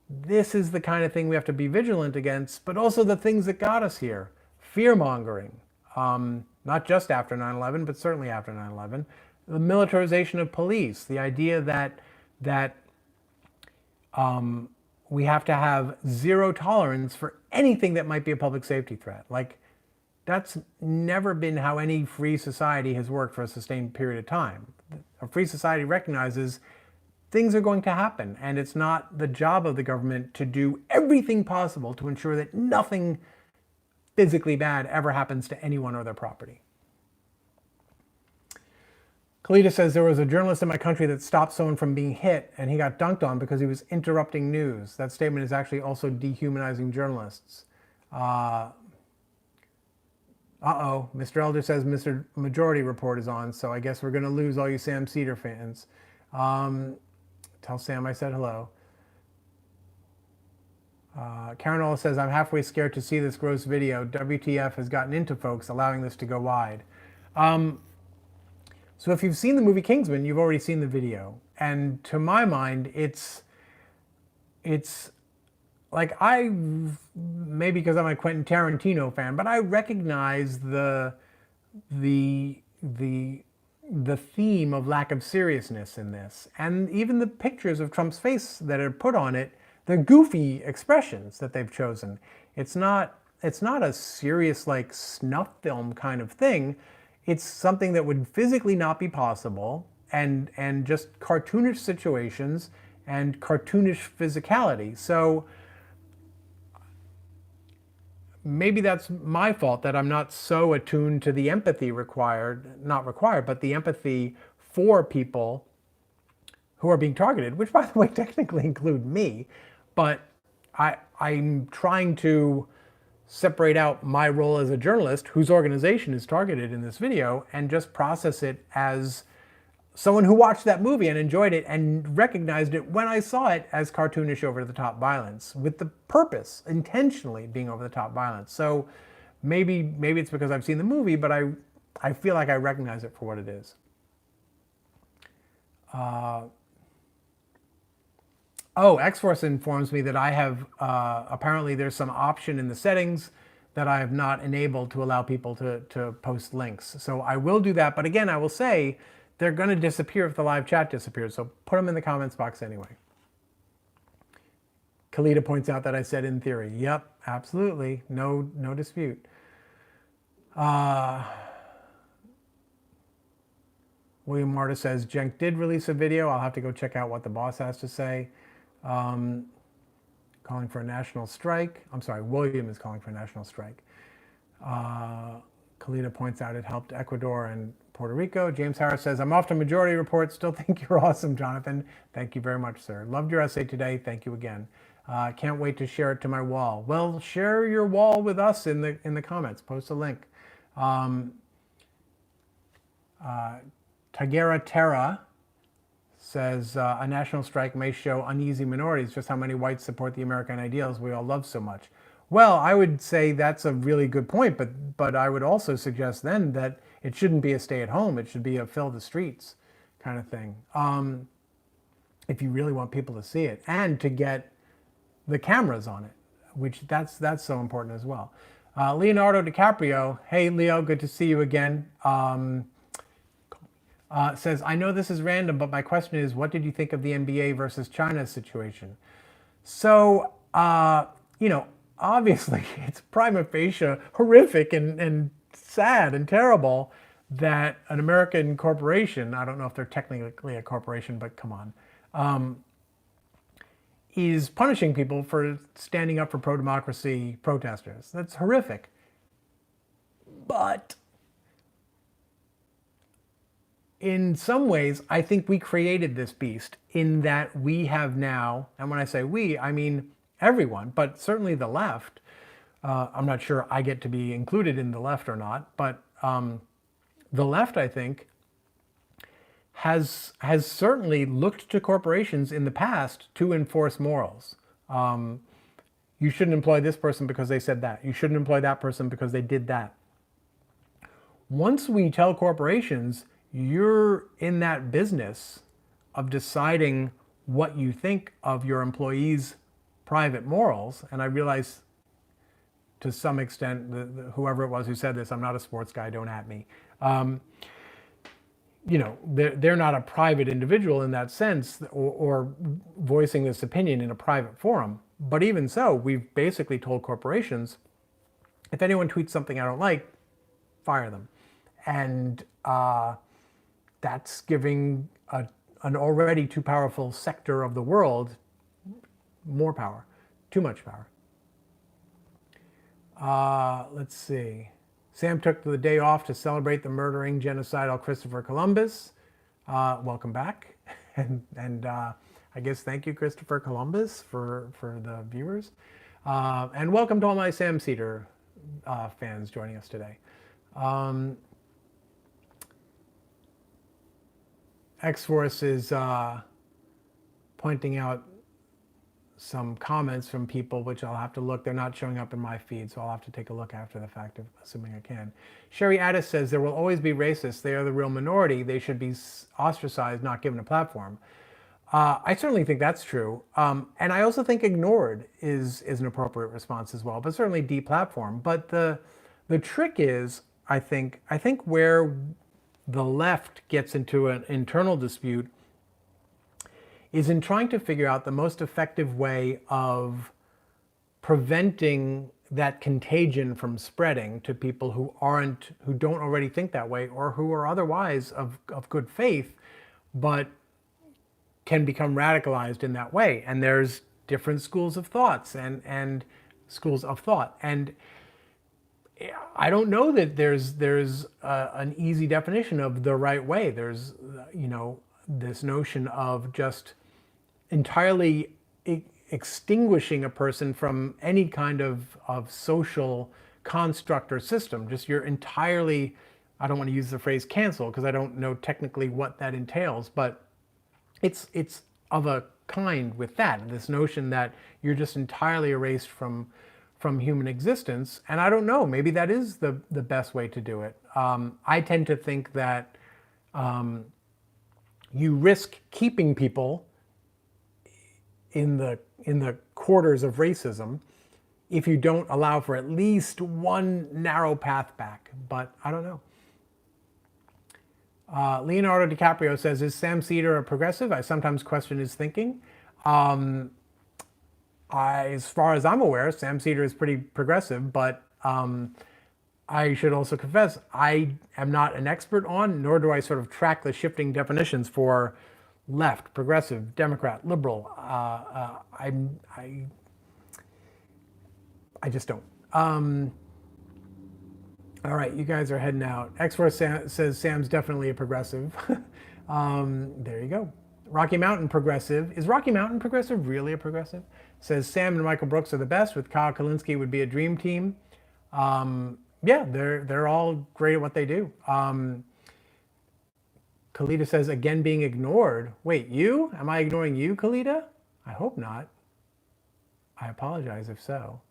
This is the kind of thing we have to be vigilant against, but also the things that got us here. Fear-mongering, not just after 9/11, but certainly after 9/11. The militarization of police, the idea that we have to have zero tolerance for anything that might be a public safety threat. Like, that's never been how any free society has worked for a sustained period of time. A free society recognizes things are going to happen, and it's not the job of the government to do everything possible to ensure that nothing physically bad ever happens to anyone or their property. Kalidas says, there was a journalist in my country that stopped someone from being hit, and he got dunked on because he was interrupting news. That statement is actually also dehumanizing journalists. Uh-oh, Mr. Elder says Mr. Majority Report is on, so I guess we're going to lose all you Sam Cedar fans. Tell Sam I said hello. Karen Ola says, I'm halfway scared to see this gross video. WTF has gotten into folks, allowing this to go wide. So if you've seen the movie Kingsman, you've already seen the video. And to my mind, it's like, maybe because I'm a Quentin Tarantino fan, but I recognize the theme of lack of seriousness in this. And even the pictures of Trump's face that are put on it, the goofy expressions that they've chosen. It's not a serious, like, snuff film kind of thing. It's something that would physically not be possible, and just cartoonish situations and cartoonish physicality. So maybe that's my fault that I'm not so attuned to the empathy not required, but the empathy for people who are being targeted, which, by the way, technically include me. But I'm trying to separate out my role as a journalist whose organization is targeted in this video and just process it as someone who watched that movie and enjoyed it and recognized it when I saw it as cartoonish, over-the-top violence, with the purpose, intentionally being over-the-top violence. So maybe it's because I've seen the movie, but I feel like I recognize it for what it is. X-Force informs me that I have, apparently there's some option in the settings that I have not enabled to allow people to post links. So I will do that, but again, I will say they're going to disappear if the live chat disappears, so put them in the comments box anyway. Kalita points out that I said in theory. Yep, absolutely, no dispute. William Marter says, Jenk did release a video. I'll have to go check out what the boss has to say. Calling for a national strike. I'm sorry, William is calling for a national strike. Kalita points out it helped Ecuador and Puerto Rico. James Harris says, I'm off to Majority Report. Still think you're awesome, Jonathan. Thank you very much, sir. Loved your essay today. Thank you again. Can't wait to share it to my wall. Well, share your wall with us in the comments. Post a link. Tagera Terra says, a national strike may show uneasy minorities just how many whites support the American ideals we all love so much. Well, I would say that's a really good point, but I would also suggest then that it shouldn't be a stay at home. It should be a fill the streets kind of thing. If you really want people to see it and to get the cameras on it, which that's so important as well. Leonardo DiCaprio, hey Leo, good to see you again. Says, I know this is random, but my question is, what did you think of the NBA versus China situation? So, obviously it's prima facie horrific and sad and terrible that an American corporation, I don't know if they're technically a corporation, but come on, is punishing people for standing up for pro-democracy protesters. That's horrific. But in some ways, I think we created this beast in that we have now, and when I say we, I mean everyone, but certainly the left. I'm not sure I get to be included in the left or not, but the left, I think, has certainly looked to corporations in the past to enforce morals. You shouldn't employ this person because they said that. You shouldn't employ that person because they did that. Once we tell corporations, you're in that business of deciding what you think of your employees' private morals, and I realize to some extent, whoever it was who said this, I'm not a sports guy, don't at me. They're not a private individual in that sense, or voicing this opinion in a private forum. But even so, we've basically told corporations, if anyone tweets something I don't like, fire them. And that's giving an already too powerful sector of the world more power, too much power. Let's see. Sam took the day off to celebrate the murdering genocidal Christopher Columbus. Welcome back. and I guess thank you, Christopher Columbus, for the viewers. And welcome to all my Sam Cedar fans joining us today. X-Force is pointing out some comments from people, which I'll have to look. They're not showing up in my feed, so I'll have to take a look after the fact, assuming I can. Sherry Addis says, there will always be racists. They are the real minority. They should be ostracized, not given a platform. I certainly think that's true. And I also think ignored is an appropriate response as well, but certainly deplatformed. But the trick is, I think where the left gets into an internal dispute is in trying to figure out the most effective way of preventing that contagion from spreading to people who don't already think that way, or who are otherwise of good faith, but can become radicalized in that way. And there's different schools of thoughts and schools of thought. And I don't know that there's an easy definition of the right way. There's, this notion of just entirely extinguishing a person from any kind of social construct or system. Just you're entirely, I don't want to use the phrase cancel because I don't know technically what that entails, but it's of a kind with that, this notion that you're just entirely erased from human existence. And I don't know, maybe that is the best way to do it. I tend to think that you risk keeping people in the quarters of racism if you don't allow for at least one narrow path back. But I don't know. Leonardo DiCaprio says, is Sam Cedar a progressive? I sometimes question his thinking. As far as I'm aware, Sam Cedar is pretty progressive, but I should also confess, I am not an expert on, nor do I sort of track the shifting definitions for left, progressive, Democrat, liberal. I just don't. All right, you guys are heading out. X-Force says Sam's definitely a progressive. There you go. Rocky Mountain progressive. Is Rocky Mountain progressive really a progressive? Says Sam and Michael Brooks are the best. With Kyle Kalinske would be a dream team. Yeah, they're all great at what they do. Kalidas says, again being ignored. Wait, you? Am I ignoring you, Kalida? I hope not. I apologize if so.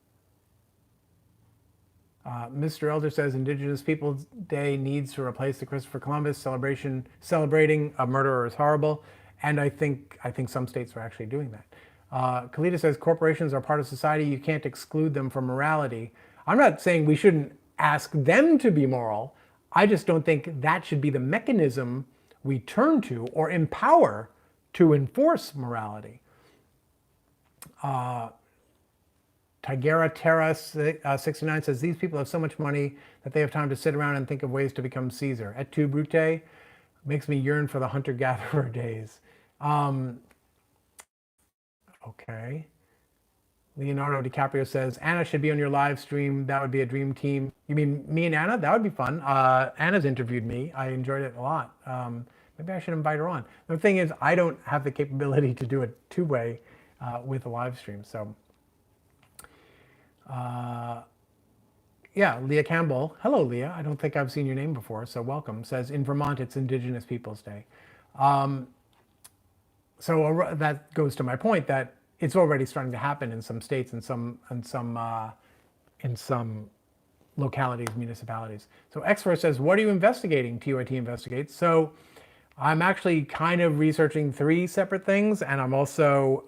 Mr. Elder says Indigenous Peoples Day needs to replace the Christopher Columbus celebrating a murderer is horrible, and I think some states are actually doing that. Kalida says corporations are part of society. You can't exclude them from morality. I'm not saying we shouldn't ask them to be moral. I just don't think that should be the mechanism we turn to or empower to enforce morality. Tigera Terra 69 says, these people have so much money that they have time to sit around and think of ways to become Caesar. Et tu, Brute, makes me yearn for the hunter-gatherer days. Okay. Leonardo DiCaprio says, Anna should be on your live stream. That would be a dream team. You mean me and Anna? That would be fun. Anna's interviewed me. I enjoyed it a lot. Maybe I should invite her on. The thing is, I don't have the capability to do a two-way with a live stream. So, yeah, Leah Campbell. Hello, Leah. I don't think I've seen your name before, so welcome. Says, in Vermont, it's Indigenous Peoples Day. So that goes to my point that it's already starting to happen in some states and in some localities, municipalities. So X-Force says, what are you investigating? TYT investigates. So I'm actually kind of researching 3 separate things, and I'm also,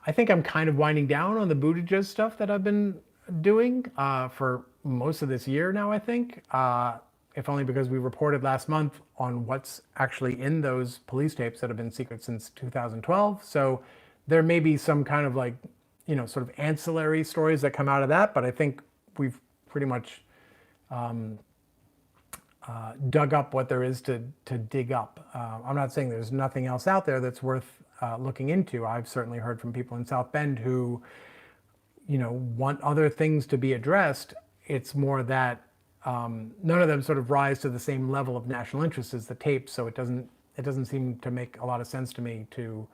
I think I'm kind of winding down on the Buttigieg stuff that I've been doing for most of this year now, I think. If only because we reported last month on what's actually in those police tapes that have been secret since 2012. So there may be some kind of like, sort of ancillary stories that come out of that, but I think we've pretty much dug up what there is to dig up. I'm not saying there's nothing else out there that's worth looking into. I've certainly heard from people in South Bend who, want other things to be addressed. It's more that none of them sort of rise to the same level of national interest as the tapes, so it doesn't seem to make a lot of sense to me to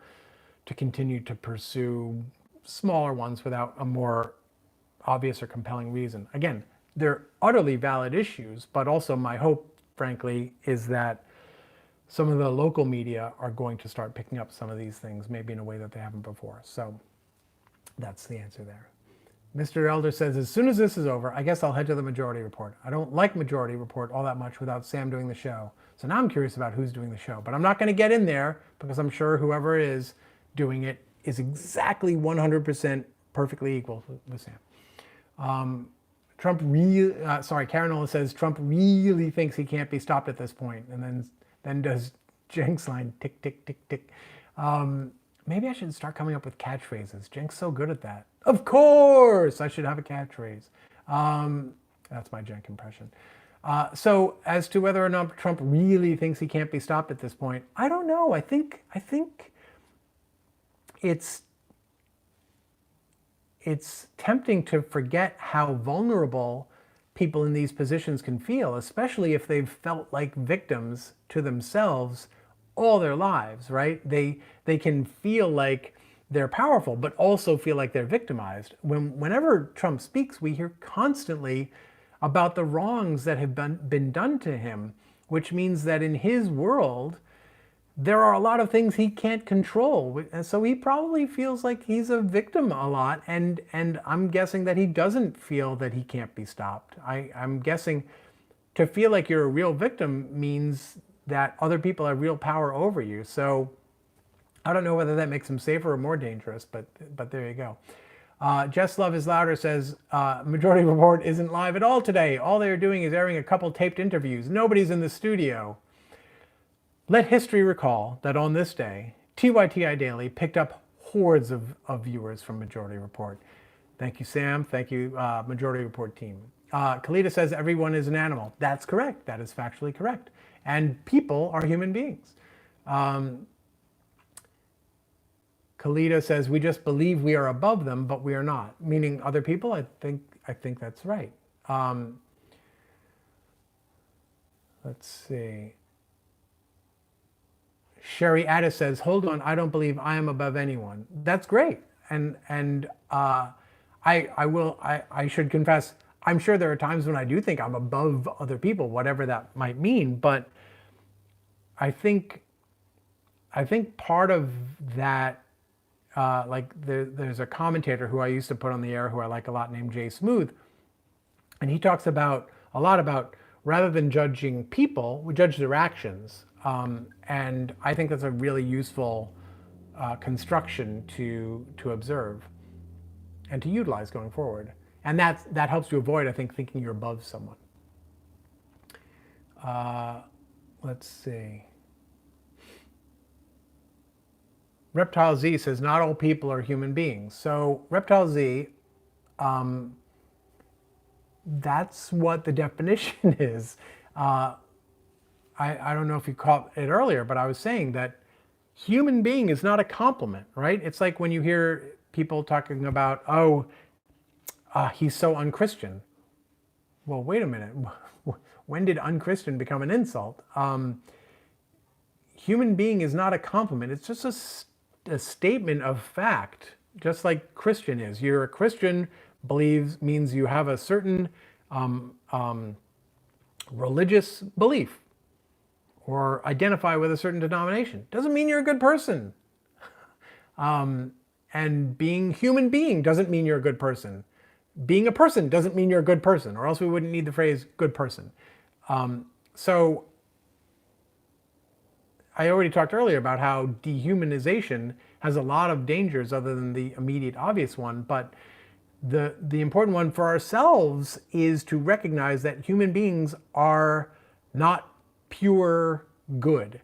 continue to pursue smaller ones without a more obvious or compelling reason. Again, they're utterly valid issues, but also my hope, frankly, is that some of the local media are going to start picking up some of these things, maybe in a way that they haven't before. So that's the answer there. Mr. Elder says, as soon as this is over, I guess I'll head to the Majority Report. I don't like Majority Report all that much without Sam doing the show. So now I'm curious about who's doing the show. But I'm not going to get in there because I'm sure whoever is doing it is exactly 100% perfectly equal with Sam. Karen Ola says, Trump really thinks he can't be stopped at this point. And then does Jenk's line, tick, tick, tick, tick. Maybe I should start coming up with catchphrases. Jenk's so good at that. Of course, I should have a catchphrase. That's my Jenk impression. So as to whether or not Trump really thinks he can't be stopped at this point, I don't know. I think it's tempting to forget how vulnerable people in these positions can feel, especially if they've felt like victims to themselves all their lives, right? They can feel like they're powerful, but also feel like they're victimized. Whenever Trump speaks, we hear constantly about the wrongs that have been done to him, which means that in his world, there are a lot of things he can't control. And so he probably feels like he's a victim a lot. And I'm guessing that he doesn't feel that he can't be stopped. I'm guessing to feel like you're a real victim means that other people have real power over you. So I don't know whether that makes him safer or more dangerous, but there you go. Just Love is Louder says, Majority Report isn't live at all today. All they're doing is airing a couple taped interviews. Nobody's in the studio. Let history recall that on this day, TYTI Daily picked up hordes of viewers from Majority Report. Thank you, Sam. Thank you, Majority Report team. Kalidas says everyone is an animal. That's correct. That is factually correct. And people are human beings. Kalidas says we just believe we are above them, but we are not. Meaning other people. I think that's right. Let's see. Sherry Addis says, "Hold on, I don't believe I am above anyone." That's great, and I should confess, I'm sure there are times when I do think I'm above other people, whatever that might mean. But I think part of that, there's a commentator who I used to put on the air who I like a lot named Jay Smooth, and he talks about a lot about rather than judging people, we judge their actions. And I think that's a really useful construction to observe and to utilize going forward. And that helps you avoid, I think, thinking you're above someone. Let's see. Reptile Z says, not all people are human beings. So Reptile Z, that's what the definition is. I don't know if you caught it earlier, but I was saying that human being is not a compliment, right? It's like when you hear people talking about, he's so unchristian. Well, wait a minute. When did unchristian become an insult? Human being is not a compliment. It's just a statement of fact, just like Christian is. You're a Christian means you have a certain religious belief or identify with a certain denomination. Doesn't mean you're a good person. And being human being doesn't mean you're a good person. Being a person doesn't mean you're a good person, or else we wouldn't need the phrase good person. So I already talked earlier about how dehumanization has a lot of dangers other than the immediate obvious one, but the important one for ourselves is to recognize that human beings are not pure good.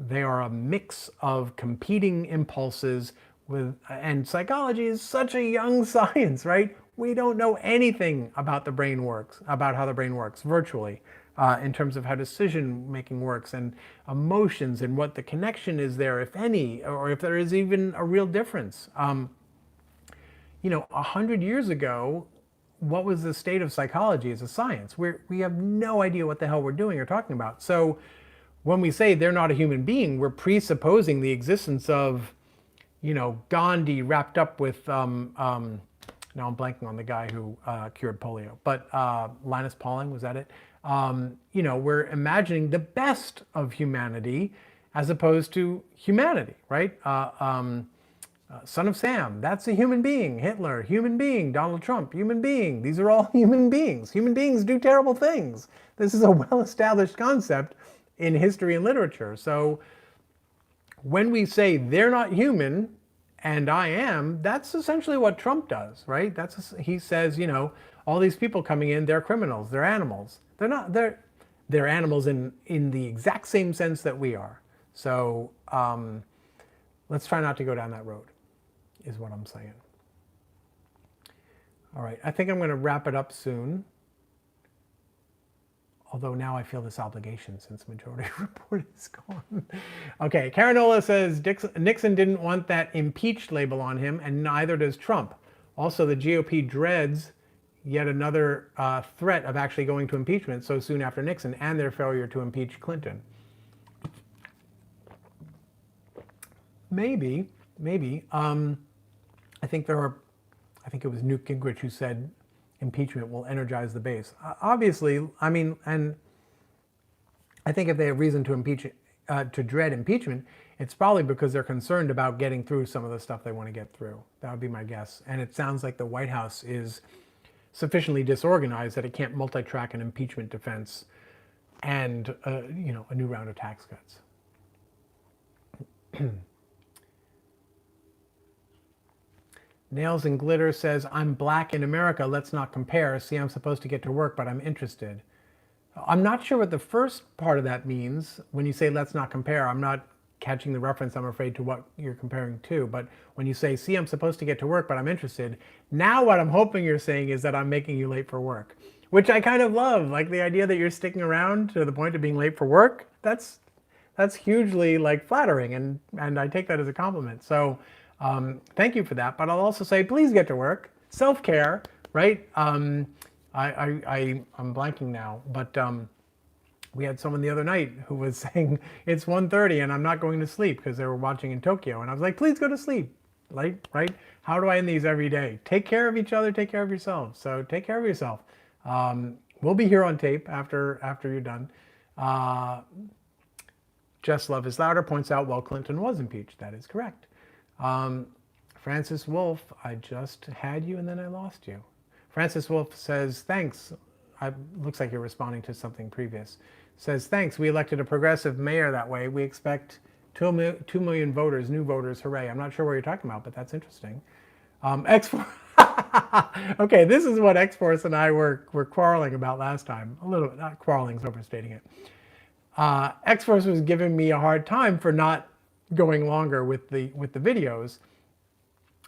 They are a mix of competing impulses and psychology is such a young science, right? We don't know anything about the brain works, about how the brain works virtually, in terms of how decision making works and emotions and what the connection is there, if any, or if there is even a real difference. 100 years ago, what was the state of psychology as a science? We have no idea what the hell we're doing or talking about. So when we say they're not a human being, we're presupposing the existence of, Gandhi wrapped up with, now I'm blanking on the guy who cured polio, but Linus Pauling, was that it? We're imagining the best of humanity as opposed to humanity, right? Son of Sam, that's a human being. Hitler, human being. Donald Trump, human being. These are all human beings. Human beings do terrible things. This is a well-established concept in history and literature. So when we say they're not human and I am, that's essentially what Trump does, right? He says, all these people coming in, they're criminals, they're animals. They're not, they're animals in the exact same sense that we are. So let's try not to go down that road, is what I'm saying. All right, I think I'm going to wrap it up soon. Although now I feel this obligation since Majority Report is gone. Okay, Caranola says Nixon didn't want that impeached label on him, and neither does Trump. Also, the GOP dreads yet another threat of actually going to impeachment so soon after Nixon and their failure to impeach Clinton. Maybe. I think it was Newt Gingrich who said impeachment will energize the base. Obviously, and I think if they have reason to dread impeachment, it's probably because they're concerned about getting through some of the stuff they want to get through. That would be my guess. And it sounds like the White House is sufficiently disorganized that it can't multi-track an impeachment defense and a new round of tax cuts. Nails and Glitter says, I'm black in America, let's not compare. See, I'm supposed to get to work, but I'm interested. I'm not sure what the first part of that means. When you say let's not compare, I'm not catching the reference, I'm afraid, to what you're comparing to. But when you say, see, I'm supposed to get to work, but I'm interested, now what I'm hoping you're saying is that I'm making you late for work, which I kind of love. Like the idea that you're sticking around to the point of being late for work, that's hugely flattering, and I take that as a compliment. So thank you for that. But I'll also say, please get to work. Self-care, right? I'm blanking now, but we had someone the other night who was saying it's 1:30 and I'm not going to sleep because they were watching in Tokyo, and I was like, please go to sleep. Like, right? How do I end these every day? Take care of each other, take care of yourselves. So take care of yourself. We'll be here on tape after you're done. Just Love is Louder points out, well, Clinton was impeached. That is correct. Francis Wolf, I just had you and then I lost you. Francis Wolf says, thanks. Looks like you're responding to something previous. Says, thanks. We elected a progressive mayor that way. We expect 2 million voters, new voters. Hooray. I'm not sure what you're talking about, but that's interesting. X-Force. Okay, this is what X-Force and I were quarreling about last time. A little bit, not quarreling, is overstating it. X-Force was giving me a hard time for not going longer with the videos,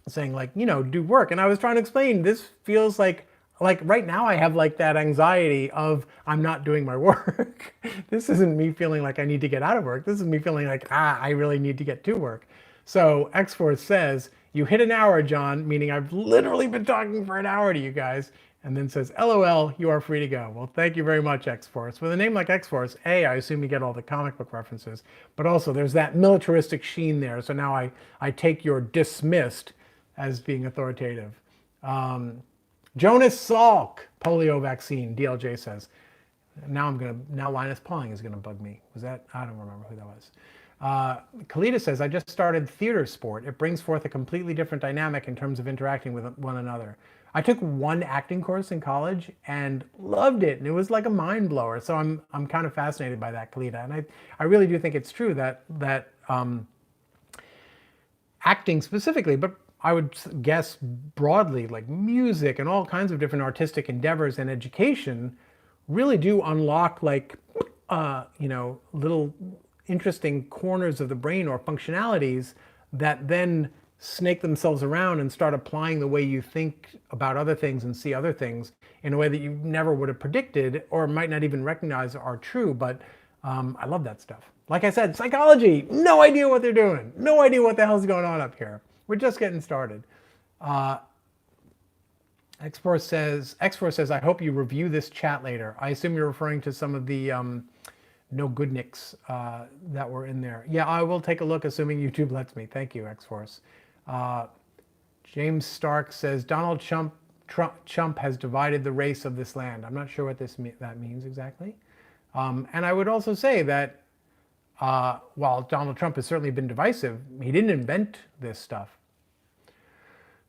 saying like, you know, do work. And I was trying to explain, this feels like right now I have like that anxiety of I'm not doing my work. This isn't me feeling like I need to get out of work. This is me feeling like, I really need to get to work. So X-Force says, you hit an hour, John, meaning I've literally been talking for an hour to you guys, and then says, LOL, you are free to go. Well, thank you very much, X-Force. With a name like X-Force, I assume you get all the comic book references, but also there's that militaristic sheen there. So now I take your dismissed as being authoritative. Jonas Salk, polio vaccine, DLJ says. Now Linus Pauling is gonna bug me. Was that, I don't remember who that was. Kalidas says, I just started theater sport. It brings forth a completely different dynamic in terms of interacting with one another. I took one acting course in college and loved it, and it was like a mind blower. So I'm kind of fascinated by that, Kalida, and I really do think it's true that acting specifically, but I would guess broadly, like music and all kinds of different artistic endeavors and education really do unlock like, you know, little interesting corners of the brain or functionalities that then snake themselves around and start applying the way you think about other things and see other things in a way that you never would have predicted or might not even recognize are true. But I love that stuff. Like I said, psychology, no idea what they're doing. No idea what the hell's going on up here. We're just getting started. X-Force says, I hope you review this chat later. I assume you're referring to some of the no good nicks that were in there. Yeah, I will take a look, assuming YouTube lets me. Thank you, X-Force. James Stark says, Donald Trump has divided the race of this land. I'm not sure what that means exactly. And I would also say that while Donald Trump has certainly been divisive, he didn't invent this stuff.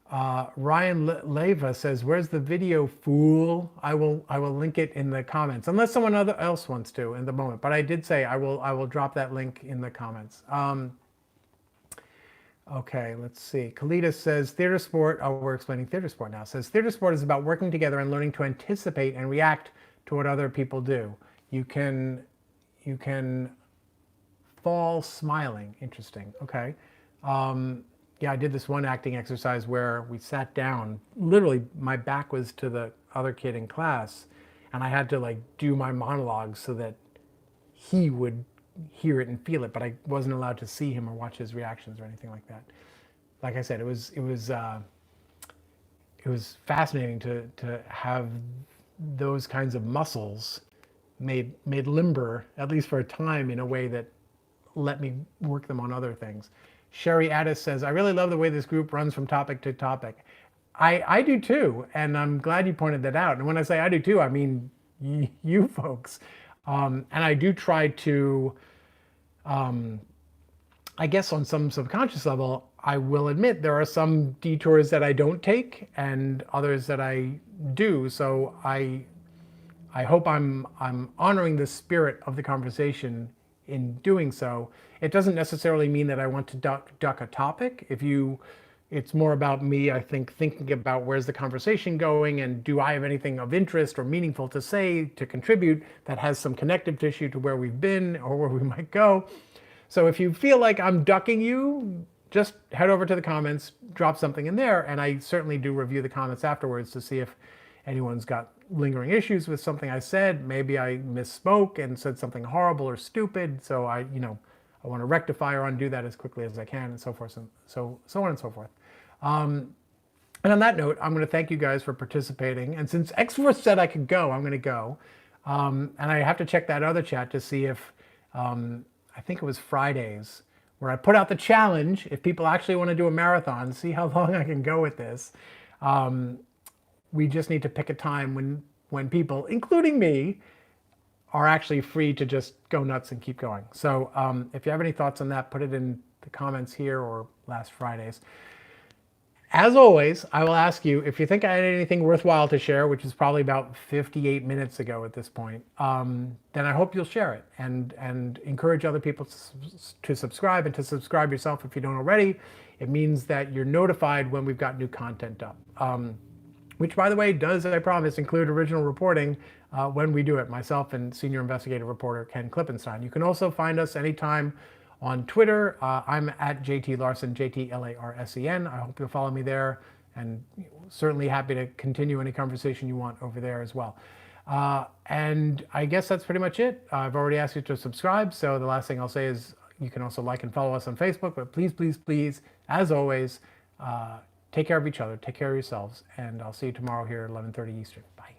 Ryan Leva says, where's the video, fool? I will link it in the comments, unless someone else wants to in the moment. But I did say I will drop that link in the comments. Okay, let's see. Kalidas says, theater sport, we're explaining theater sport now, says, theater sport is about working together and learning to anticipate and react to what other people do. You can fall smiling. Interesting. Okay. Yeah, I did this one acting exercise where we sat down, literally my back was to the other kid in class, and I had to like do my monologue so that he would hear it and feel it, but I wasn't allowed to see him or watch his reactions or anything like that. Like I said, it was fascinating to have those kinds of muscles made limber, at least for a time, in a way that let me work them on other things. Sherry Addis says, I really love the way this group runs from topic to topic. I do too, and I'm glad you pointed that out. And when I say I do too, I mean you folks. And I do try to, I guess on some subconscious level, I will admit there are some detours that I don't take and others that I do. So I hope I'm honoring the spirit of the conversation in doing so. It doesn't necessarily mean that I want to duck a topic. It's more about me, I think, thinking about where's the conversation going and do I have anything of interest or meaningful to say, to contribute that has some connective tissue to where we've been or where we might go. So if you feel like I'm ducking you, just head over to the comments, drop something in there, and I certainly do review the comments afterwards to see if anyone's got lingering issues with something I said. Maybe I misspoke and said something horrible or stupid, so I want to rectify or undo that as quickly as I can, and so forth, and so on and so forth. And on that note, I'm going to thank you guys for participating. And since X-Force said I could go, I'm going to go. And I have to check that other chat to see if, I think it was Fridays, where I put out the challenge. If people actually want to do a marathon, see how long I can go with this. We just need to pick a time when people, including me, are actually free to just go nuts and keep going. So if you have any thoughts on that, put it in the comments here or last Fridays. As always, I will ask you, if you think I had anything worthwhile to share, which is probably about 58 minutes ago at this point, then I hope you'll share it and encourage other people to subscribe, and to subscribe yourself if you don't already. It means that you're notified when we've got new content up. Which, by the way, does, I promise, include original reporting when we do it, myself and senior investigative reporter Ken Klippenstein. You can also find us anytime on Twitter. I'm at JT Larsen, JT-Larsen. I hope you'll follow me there, and certainly happy to continue any conversation you want over there as well. And I guess that's pretty much it. I've already asked you to subscribe, so the last thing I'll say is you can also like and follow us on Facebook, but please, please, please, as always, take care of each other, take care of yourselves, and I'll see you tomorrow here at 11:30 Eastern. Bye.